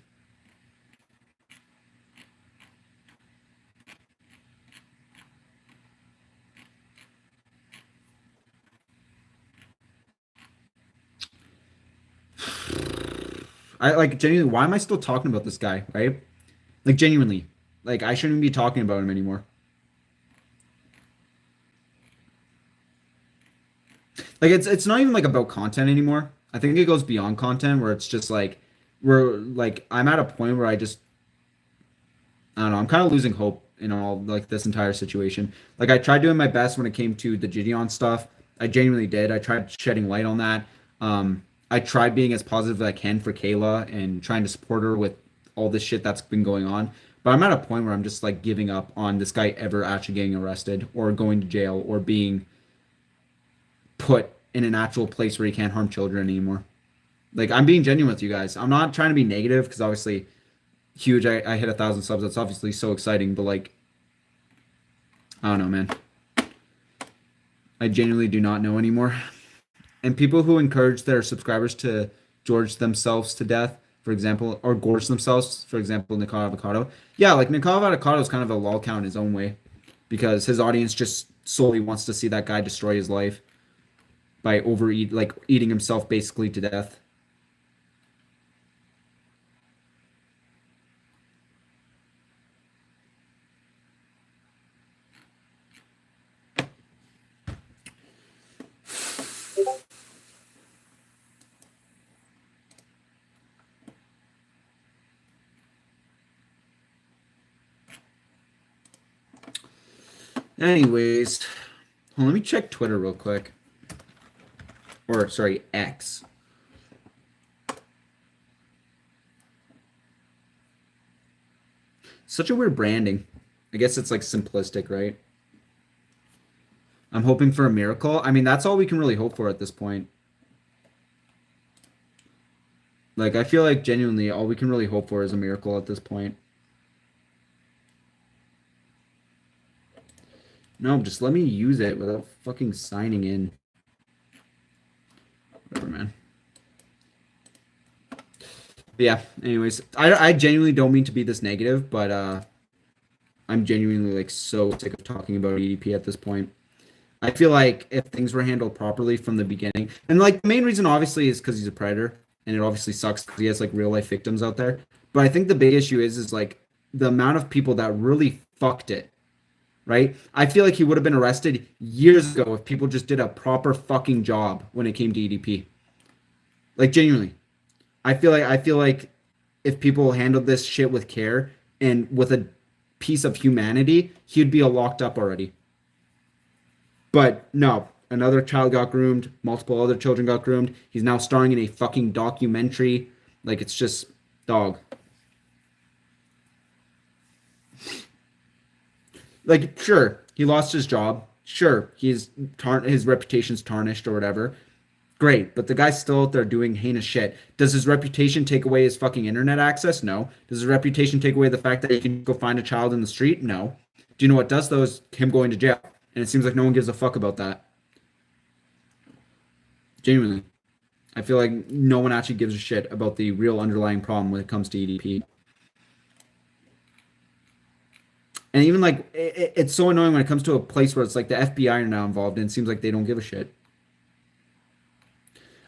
I like genuinely. Why am I still talking about this guy? Right? Like genuinely, like I shouldn't be talking about him anymore. Like it's not even like about content anymore. I think it goes beyond content where it's just like we're like I'm at a point where I don't know. I'm kind of losing hope in all like this entire situation. Like I tried doing my best when it came to the Gideon stuff. I genuinely did. I tried shedding light on that. I tried being as positive as I can for Kayla and trying to support her with all this shit that's been going on. But I'm at a point where I'm just like giving up on this guy ever actually getting arrested or going to jail or being put in an actual place where he can't harm children anymore. Like I'm being genuine with you guys. I'm not trying to be negative because obviously huge. I hit 1,000 subs. That's obviously so exciting, but like, I don't know, man. I genuinely do not know anymore. And people who encourage their subscribers to George themselves to death, for example, or gorge themselves, for example, Nicole Avocado. Yeah, like Nicole Avocado is kind of a lolcow in his own way because his audience just solely wants to see that guy destroy his life by eating himself basically to death. Anyways, let me check Twitter real quick. Or, sorry, X. Such a weird branding. I guess it's like simplistic, right? I'm hoping for a miracle. I mean, that's all we can really hope for at this point. Like, I feel like genuinely all we can really hope for is a miracle at this point. No, just let me use it without fucking signing in. Whatever, man. But yeah, anyways, I genuinely don't mean to be this negative, but I'm genuinely like so sick of talking about EDP at this point. I feel like if things were handled properly from the beginning, and like the main reason obviously is because he's a predator, and it obviously sucks because he has like real life victims out there. But I think the big issue is like the amount of people that really fucked it, right? I feel like he would have been arrested years ago if people just did a proper fucking job when it came to EDP. Like genuinely, I feel like if people handled this shit with care and with a piece of humanity, he'd be all locked up already. But no, another child got groomed, multiple other children got groomed. He's now starring in a fucking documentary. Like it's just dog. Like sure, he lost his job. Sure, his reputation's tarnished or whatever. Great, but the guy's still out there doing heinous shit. Does his reputation take away his fucking internet access? No. Does his reputation take away the fact that he can go find a child in the street? No. Do you know what does though is him going to jail. And it seems like no one gives a fuck about that. Genuinely. I feel like no one actually gives a shit about the real underlying problem when it comes to EDP. And even like, it's so annoying when it comes to a place where it's like the FBI are now involved and it seems like they don't give a shit.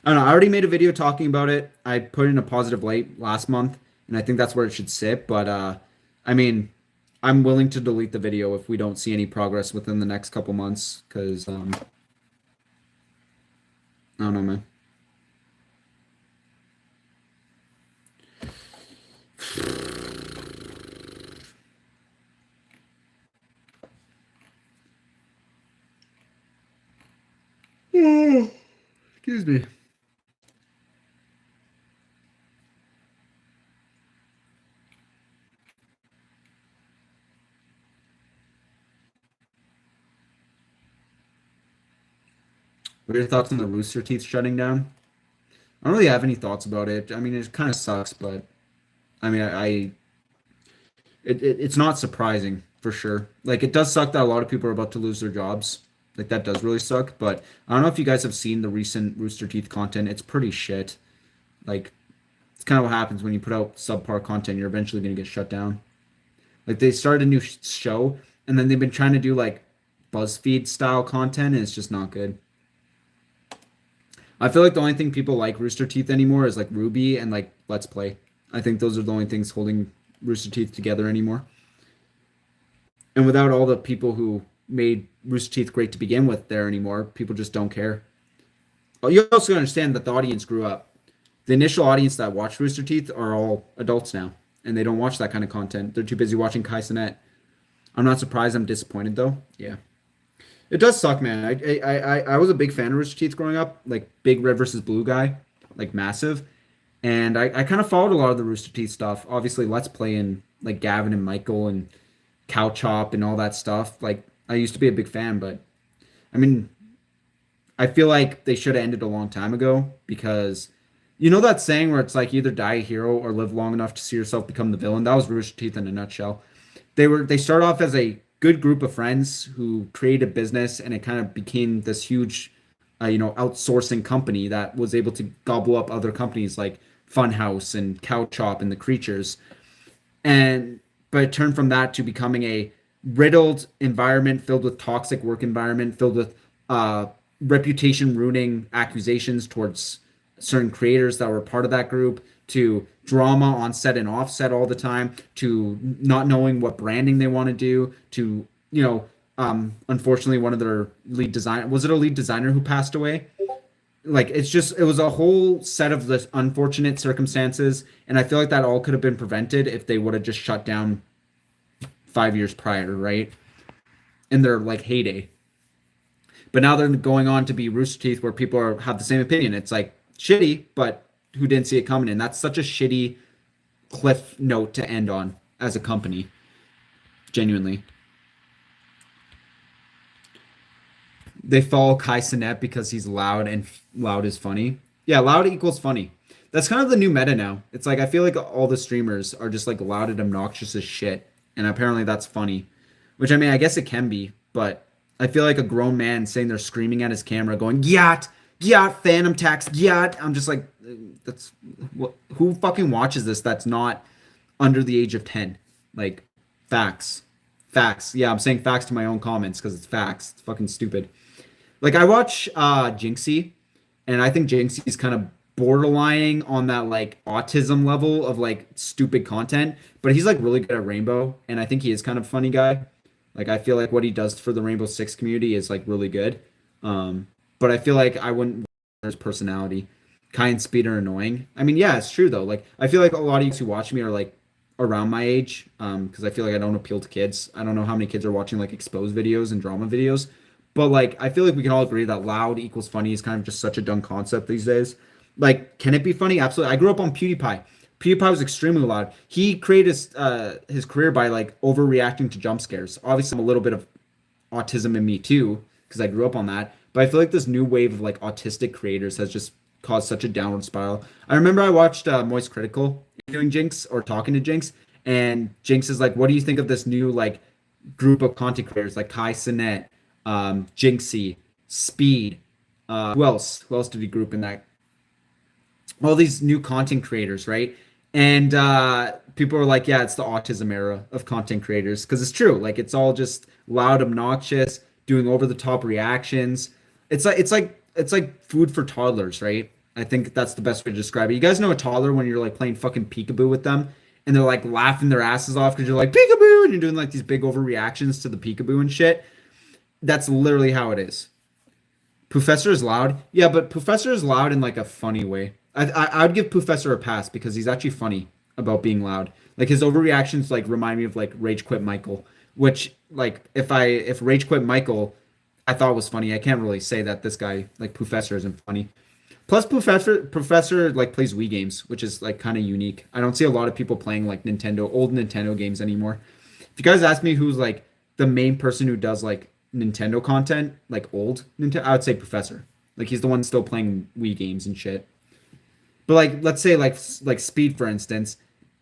I don't know. I already made a video talking about it. I put it in a positive light last month, and I think that's where it should sit. But I mean, I'm willing to delete the video if we don't see any progress within the next couple months, because I don't know, man. Excuse me. What are your thoughts on the Rooster Teeth shutting down? I don't really have any thoughts about it. I mean, it kind of sucks, but I mean, it's not surprising for sure. Like, it does suck that a lot of people are about to lose their jobs. Like, that does really suck. But I don't know if you guys have seen the recent Rooster Teeth content. It's pretty shit. Like, it's kind of what happens when you put out subpar content. You're eventually going to get shut down. Like, they started a new show, and then they've been trying to do, like, BuzzFeed style content, and it's just not good. I feel like the only thing people like Rooster Teeth anymore is like Ruby and like Let's Play. I think those are the only things holding Rooster Teeth together anymore. And without all the people who made Rooster Teeth great to begin with there anymore, people just don't care. Oh, you also understand that the audience grew up. The initial audience that watched Rooster Teeth are all adults now, and they don't watch that kind of content. They're too busy watching Kai Cenat. I'm not surprised. I'm disappointed though. Yeah. It does suck, man. I was a big fan of Rooster Teeth growing up, like big red versus blue guy, like massive. And I kind of followed a lot of the Rooster Teeth stuff. Obviously, Let's Play and like Gavin and Michael and Cow Chop and all that stuff. Like I used to be a big fan, but I mean, I feel like they should have ended a long time ago because You know that saying where it's like either die a hero or live long enough to see yourself become the villain? That was Rooster Teeth in a nutshell. They start off as a good group of friends who created a business, and it kind of became this huge, outsourcing company that was able to gobble up other companies like Funhouse and Cow Chop and the Creatures. And but it turned from that to becoming a riddled environment filled with toxic work environment, filled with uh, reputation ruining accusations towards certain creators that were part of that group, to drama on set and off set all the time, to not knowing what branding they want to do, to unfortunately one of their lead design, was it a lead designer who passed away? Like it was a whole set of this unfortunate circumstances, and I feel like that all could have been prevented if they would have just shut down 5 years prior, right? In their like heyday. But now they're going on to be Rooster Teeth, where have the same opinion. It's like shitty, but who didn't see it coming? And that's such a shitty cliff note to end on as a company. Genuinely. They follow Kai Cenat because he's loud and loud is funny. Yeah, loud equals funny. That's kind of the new meta now. It's like I feel like all the streamers are just like loud and obnoxious as shit. And apparently that's funny. Which I mean, I guess it can be, but I feel like a grown man sitting there screaming at his camera going, "Yacht, yacht, phantom tax, yacht." I'm just like, that's what, who fucking watches this that's not under the age of 10? Like, facts. Facts. Yeah, I'm saying facts to my own comments because it's facts. It's fucking stupid. Like I watch Jinxie, and I think Jinxie's kind of borderlining on that like autism level of like stupid content, but he's like really good at Rainbow, and I think he is kind of a funny guy. Like I feel like what he does for the Rainbow Six community is like really good. But I feel like I wouldn't his personality. Kai and Speed are annoying. I mean, yeah, it's true though. Like I feel like a lot of you who watch me are like around my age, because I feel like I don't appeal to kids. I don't know how many kids are watching like exposed videos and drama videos. But like, I feel like we can all agree that loud equals funny is kind of just such a dumb concept these days. Like, can it be funny? Absolutely. I grew up on PewDiePie. PewDiePie was extremely loud. He created his career by like overreacting to jump scares. Obviously, I'm a little bit of autism in me too, because I grew up on that. But I feel like this new wave of like autistic creators has just caused such a downward spiral. I remember I watched Moist Critical doing Jinx or talking to Jinx, and Jinx is like, "What do you think of this new like group of content creators like Kai Cenat, Jinxie, Speed, who else? Who else did he group in that? All these new content creators, right?" And people are like, "Yeah, it's the autism era of content creators," because it's true. Like, it's all just loud, obnoxious, doing over the top reactions. It's like food for toddlers, right? I think that's the best way to describe it. You guys know a toddler when you're like playing fucking peekaboo with them, and they're like laughing their asses off because you're like peekaboo, and you're doing like these big overreactions to the peekaboo and shit. That's literally how it is. Professor is loud. Yeah, but Professor is loud in like a funny way. I would give Professor a pass because he's actually funny about being loud. Like his overreactions like remind me of like Rage Quit Michael, which like if Rage Quit Michael I thought was funny, I can't really say that this guy like Professor isn't funny. Plus Professor like plays Wii games, which is like kind of unique. I don't see a lot of people playing like old Nintendo games anymore. If you guys ask me who's like the main person who does like Nintendo content, like old Nintendo, I would say Professor. Like he's the one still playing Wii games and shit. But like let's say like Speed for instance,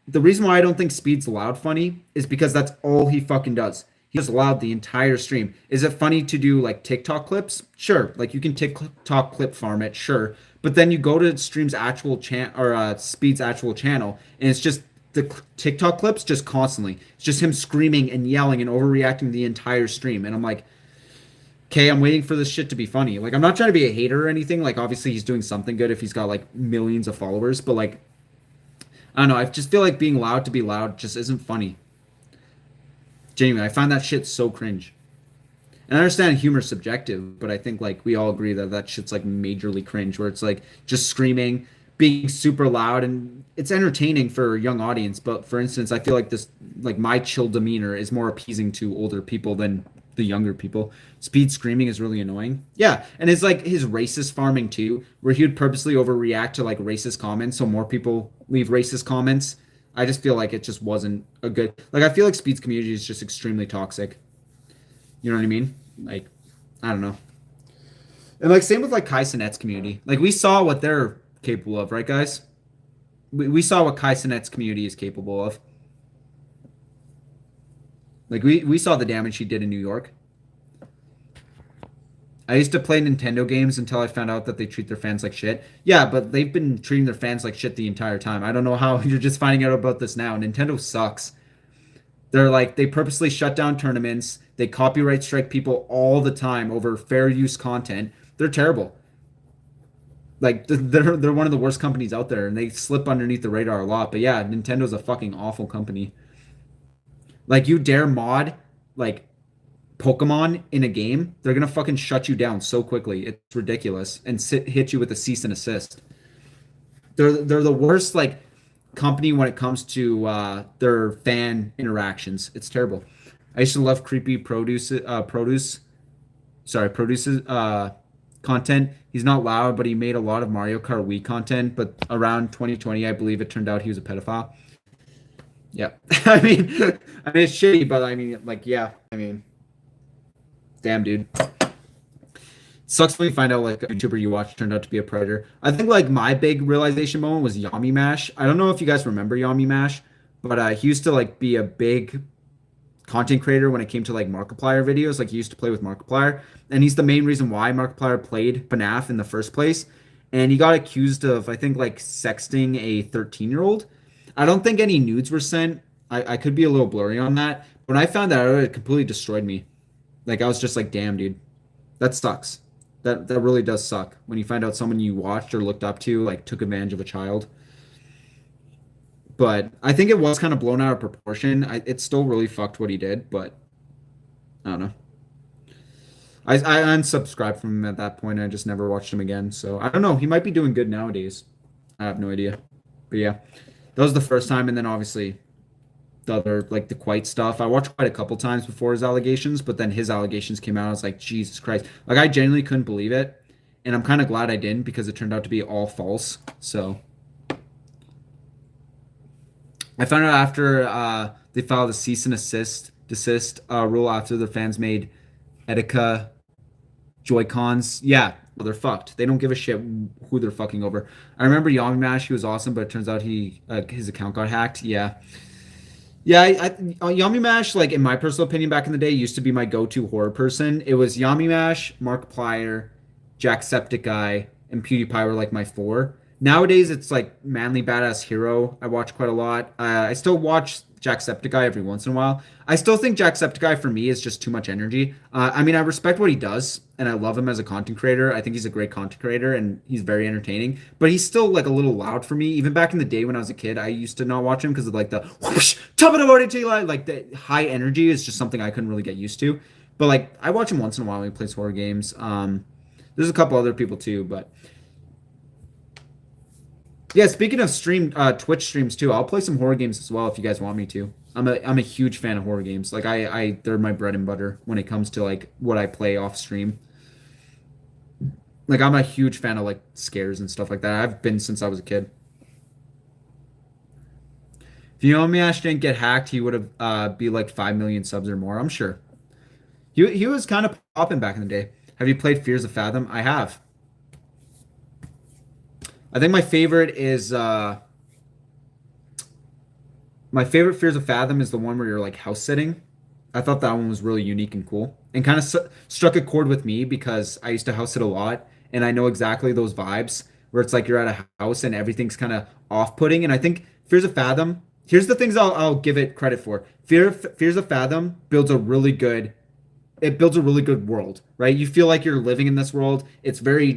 the reason why I don't think Speed's loud funny is because that's all he fucking does. He does loud the entire stream. Is it funny to do like TikTok clips? Sure. Like you can TikTok clip farm it, sure. But then you go to Stream's actual channel or Speed's actual channel, and it's just the TikTok clips just constantly. It's just him screaming and yelling and overreacting the entire stream. And I'm like, okay, I'm waiting for this shit to be funny. Like, I'm not trying to be a hater or anything. Like, obviously, he's doing something good if he's got like millions of followers. But like, I don't know. I just feel like being loud to be loud just isn't funny. Genuinely, I find that shit so cringe. And I understand humor's subjective, but I think like we all agree that that shit's like majorly cringe, where it's like just screaming, being super loud, and it's entertaining for a young audience. But for instance, I feel like this, like my chill demeanor is more appeasing to older people than the younger people. Speed screaming is really annoying. Yeah, and it's like his racist farming too, where he would purposely overreact to like racist comments so more people leave racist comments. I just feel like it just wasn't a good. Like I feel like Speed's community is just extremely toxic. You know what I mean? Like, I don't know. And like same with like Kai Cenat's community. Like we saw what their capable of, right, guys? We saw what Kai Cenat's community is capable of. Like we saw the damage he did in New York. I used to play Nintendo games until I found out that they treat their fans like shit. Yeah, but they've been treating their fans like shit the entire time. I don't know how you're just finding out about this now. Nintendo sucks. They're like they purposely shut down tournaments. They copyright strike people all the time over fair use content. They're terrible. Like they're one of the worst companies out there, and they slip underneath the radar a lot. But yeah, Nintendo's a fucking awful company. Like you dare mod like Pokemon in a game, they're gonna fucking shut you down so quickly. It's ridiculous, and hit you with a cease and assist. They're the worst like company when it comes to their fan interactions. It's terrible. I used to love creepy produces content. He's not loud, but he made a lot of Mario Kart Wii content. But around 2020, I believe it turned out he was a pedophile. Yeah, I mean, it's shitty, but I mean, like, yeah, I mean, damn, dude. Sucks when you find out like a YouTuber you watch turned out to be a predator. I think like my big realization moment was Yami Mash. I don't know if you guys remember Yami Mash, but he used to like be a big content creator when it came to like Markiplier videos. Like he used to play with Markiplier, and he's the main reason why Markiplier played FNAF in the first place. And he got accused of, I think, like sexting a 13-year-old. I don't think any nudes were sent. I could be a little blurry on that. When I found that out, it completely destroyed me. Like I was just like, damn, dude, that sucks. That really does suck when you find out someone you watched or looked up to like took advantage of a child. But I think it was kind of blown out of proportion. It still really fucked what he did, but I don't know. I unsubscribed from him at that point. And I just never watched him again. So I don't know. He might be doing good nowadays. I have no idea. But yeah, that was the first time, and then obviously the other like the Quite stuff. I watched quite a couple times before his allegations, but then his allegations came out. I was like, Jesus Christ! Like I genuinely couldn't believe it, and I'm kind of glad I didn't because it turned out to be all false. So I found out after they filed a cease and desist rule after the fans made Etika Joy-Cons. Yeah, well, they're fucked. They don't give a shit who they're fucking over. I remember Yami Mash. He was awesome, but it turns out his account got hacked. Yeah. Yeah, Yami Mash, like in my personal opinion, back in the day, used to be my go-to horror person. It was Yami Mash, Markiplier, Jacksepticeye, and PewDiePie were like my four. Nowadays, it's like Manly Badass Hero. I watch quite a lot. I still watch Jacksepticeye every once in a while. I still think Jacksepticeye for me is just too much energy. I mean, I respect what he does, and I love him as a content creator. I think he's a great content creator, and he's very entertaining. But he's still like a little loud for me. Even back in the day when I was a kid, I used to not watch him because of like the whoosh, top of the morning to you, like the high energy is just something I couldn't really get used to. But like I watch him once in a while when he plays horror games. There's a couple other people too, but yeah. Speaking of Twitch streams too, I'll play some horror games as well if you guys want me to. I'm a huge fan of horror games. Like they're my bread and butter when it comes to like what I play off stream. Like I'm a huge fan of like scares and stuff like that. I've been since I was a kid. If Yami Ash didn't get hacked, he would have be like 5 million subs or more. I'm sure. He was kind of popping back in the day. Have you played Fears of Fathom? I have. I think my favorite is my favorite Fears of Fathom is the one where you're like house sitting. I thought that one was really unique and cool, and kind of struck a chord with me because I used to house sit a lot, and I know exactly those vibes where it's like you're at a house and everything's kind of off-putting. And I think Fears of Fathom. Here's the things I'll give it credit for. Fears of Fathom builds a really good. It builds a really good world, right? You feel like you're living in this world. It's very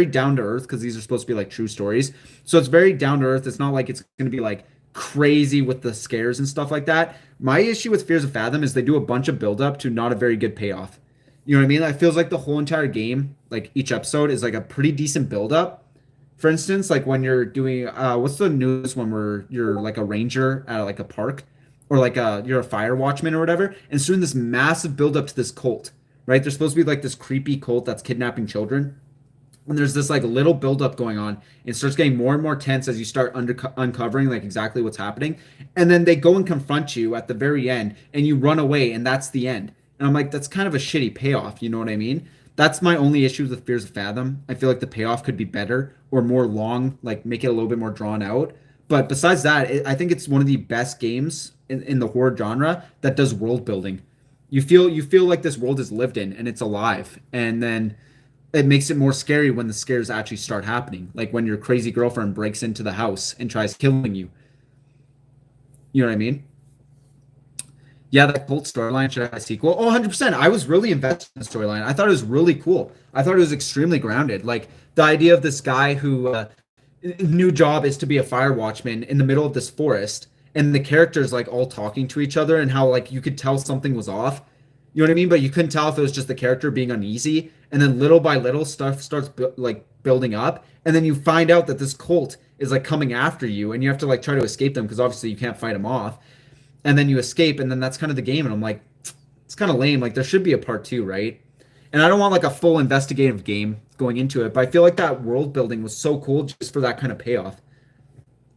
down to earth because these are supposed to be like true stories. So it's very down to earth. It's not like it's going to be like crazy with the scares and stuff like that. My issue with Fears of Fathom is they do a bunch of build up to not a very good payoff. You know what I mean? It feels like the whole entire game, like each episode is like a pretty decent build up. For instance, like when you're doing what's the newest one where you're like a ranger at like a park, or like you're a fire watchman or whatever, and it's doing this massive build up to this cult, right? There's supposed to be like this creepy cult that's kidnapping children. And there's this like little build up going on. It starts getting more and more tense as you start uncovering like exactly what's happening. And then they go and confront you at the very end and you run away and that's the end. And I'm like, that's kind of a shitty payoff. You know what I mean? That's my only issue with Fears of Fathom. I feel like the payoff could be better or more long, like make it a little bit more drawn out. But besides that, I think it's one of the best games in the horror genre that does world building. You feel like this world is lived in and it's alive, and then it makes it more scary when the scares actually start happening. Like when your crazy girlfriend breaks into the house and tries killing you. You know what I mean? Yeah, that cult storyline should have a sequel. Oh, 100%. I was really invested in the storyline. I thought it was really cool. I thought it was extremely grounded. Like the idea of this guy who new job is to be a fire watchman in the middle of this forest, and the characters like all talking to each other, and how like you could tell something was off. You know what I mean? But you couldn't tell if it was just the character being uneasy, and then little by little stuff starts like building up, and then you find out that this cult is like coming after you, and you have to like try to escape them because obviously you can't fight them off, and then you escape, and then that's kind of the game. And I'm like, it's kind of lame. Like there should be a part two, right? And I don't want like a full investigative game going into it, but I feel like that world building was so cool just for that kind of payoff.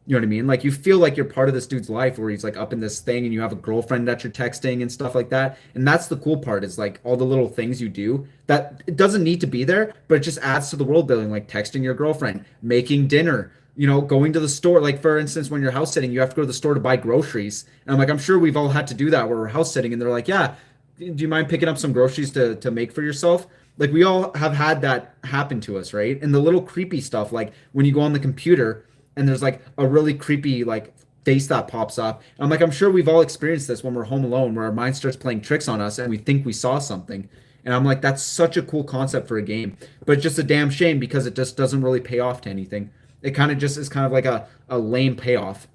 You know what I mean? Like you feel like you're part of this dude's life where he's like up in this thing and you have a girlfriend that you're texting and stuff like that. And that's the cool part is like all the little things you do that it doesn't need to be there, but it just adds to the world building, like texting your girlfriend, making dinner, going to the store. Like for instance, when you're house sitting, you have to go to the store to buy groceries. And I'm like, I'm sure we've all had to do that where we're house sitting and they're like, yeah, do you mind picking up some groceries to make for yourself? Like we all have had that happen to us, right? And the little creepy stuff, like when you go on the computer and there's like a really creepy like face that pops up. I'm like, I'm sure we've all experienced this when we're home alone, where our mind starts playing tricks on us and we think we saw something. And I'm like, that's such a cool concept for a game, but it's just a damn shame because it just doesn't really pay off to anything. It kind of just is kind of like a lame payoff.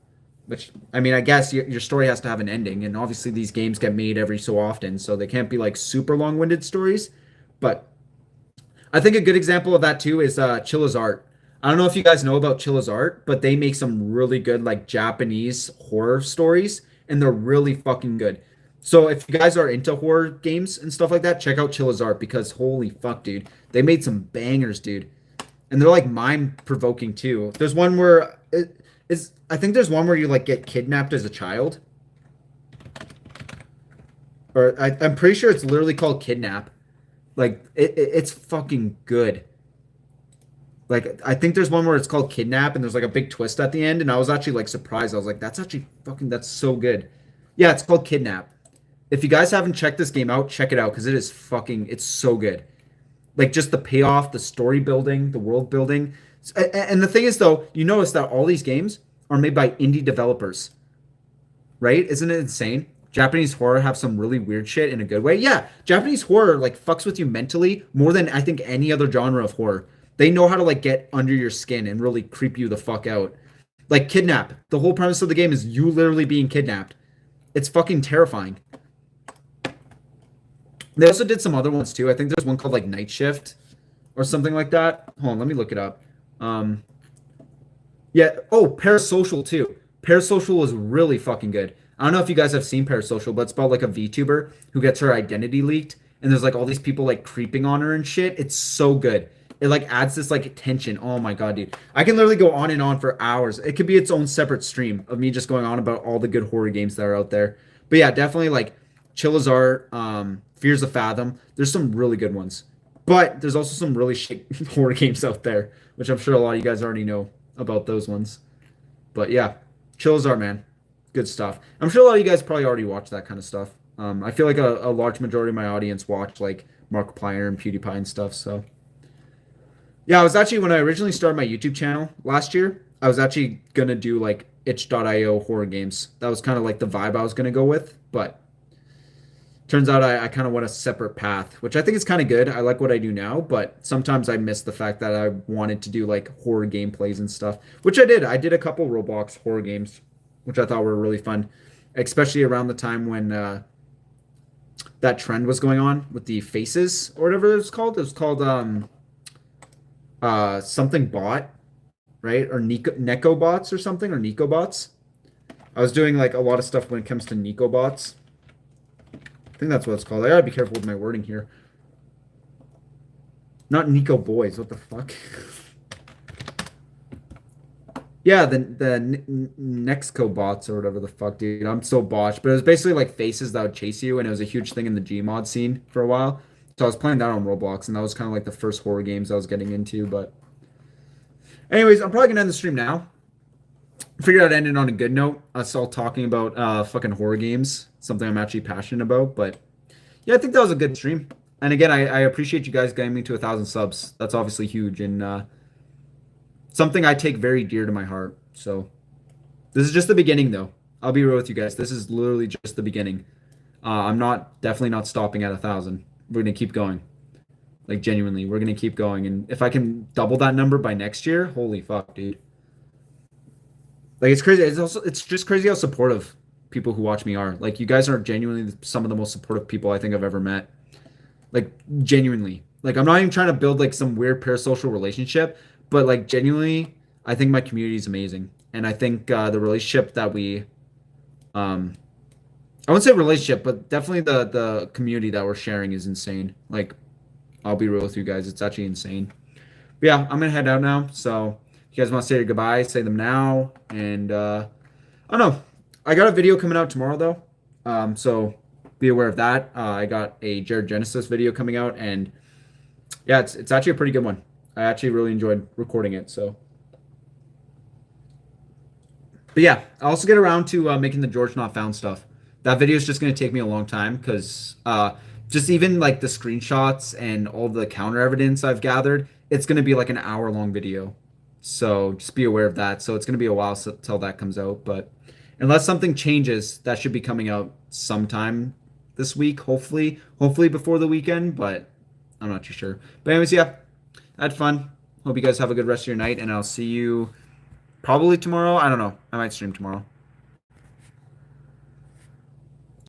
Which I mean, I guess your story has to have an ending, and obviously these games get made every so often, so they can't be like super long-winded stories. But I think a good example of that too is Chilla's Art. I don't know if you guys know about Chilla's Art, but they make some really good like Japanese horror stories, and they're really fucking good. So if you guys are into horror games and stuff like that, check out Chilla's Art because holy fuck, dude, they made some bangers, dude, and they're like mind provoking too. There's one where I think there's one where you like get kidnapped as a child, or I'm pretty sure it's literally called Kidnap. Like it's fucking good. Like I think there's one where it's called Kidnap and there's like a big twist at the end, and I was actually like surprised. I was like, that's actually fucking that's so good. Yeah, it's called Kidnap. If you guys haven't checked this game out, check it out because it's so good. Like just the payoff, the story building, the world building. And the thing is though, you notice that all these games are made by indie developers, right? Isn't it insane? Japanese horror have some really weird shit in a good way. Yeah, Japanese horror like fucks with you mentally more than I think any other genre of horror. They know how to like get under your skin and really creep you the fuck out. Like Kidnap. The whole premise of the game is you literally being kidnapped. It's fucking terrifying. They also did some other ones too. I think there's one called like Night Shift or something like that. Hold on, let me look it up. Yeah. Oh, Parasocial too. Parasocial was really fucking good. I don't know if you guys have seen Parasocial, but it's about like a VTuber who gets her identity leaked, and there's like all these people like creeping on her and shit. It's so good. It like adds this like tension. Oh my god, dude. I can literally go on and on for hours. It could be its own separate stream of me just going on about all the good horror games that are out there. But yeah, definitely like Chilla's Art, Fears of Fathom. There's some really good ones. But there's also some really shit horror games out there, which I'm sure a lot of you guys already know about those ones. But yeah, Chilla's Art, man. Good stuff. I'm sure a lot of you guys probably already watch that kind of stuff. I feel like a large majority of my audience watch like Markiplier and PewDiePie and stuff. So yeah, I was actually, when I originally started my YouTube channel last year, I was actually gonna do like itch.io horror games. That was kind of like the vibe I was gonna go with, but turns out I kind of went a separate path, which I think is kind of good. I like what I do now, but sometimes I miss the fact that I wanted to do like horror gameplays and stuff, which I did. I did a couple Roblox horror games, which I thought were really fun, especially around the time when that trend was going on with the faces or whatever it was called. It was called something bot, right? Or Nico bots or something, or Nico bots. I was doing like a lot of stuff when it comes to Nico bots. I think that's what it's called. I gotta be careful with my wording here. Not Nico boys. What the fuck? Yeah, the Nexco bots or whatever the fuck, dude. I'm so botched. But it was basically like faces that would chase you, and it was a huge thing in the Gmod scene for a while. So I was playing that on Roblox, and that was kind of like the first horror games I was getting into. But anyways, I'm probably gonna end the stream now. Figured I'd end it on a good note. Us all talking about fucking horror games, something I'm actually passionate about. But yeah, I think that was a good stream. And again, I appreciate you guys getting me to 1,000 subs. That's obviously huge and something I take very dear to my heart. So this is just the beginning, though. I'll be real with you guys. This is literally just the beginning. I'm definitely not stopping at 1,000. We're gonna keep going. Like genuinely, we're gonna keep going. And if I can double that number by next year, holy fuck, dude. Like it's crazy. It's just crazy how supportive people who watch me are. Like you guys are genuinely some of the most supportive people I think I've ever met. Like genuinely. Like I'm not even trying to build like some weird parasocial relationship, but like genuinely, I think my community is amazing. And I think the relationship that I wouldn't say relationship, but definitely the community that we're sharing is insane. Like I'll be real with you guys, it's actually insane. But yeah, I'm gonna head out now. So if you guys want to say your goodbyes, say them now. And I don't know. I got a video coming out tomorrow though. So be aware of that. I got a Jared Genesis video coming out, and yeah, it's actually a pretty good one. I actually really enjoyed recording it. So, but yeah, I also get around to making the George Not Found stuff. That video is just gonna take me a long time because just even like the screenshots and all the counter evidence I've gathered, it's gonna be like an hour-long video. So just be aware of that. So it's gonna be a while till that comes out, but unless something changes, that should be coming out sometime this week, hopefully before the weekend, but I'm not too sure. But anyways, yeah, I had fun. Hope you guys have a good rest of your night, and I'll see you probably tomorrow. I don't know. I might stream tomorrow.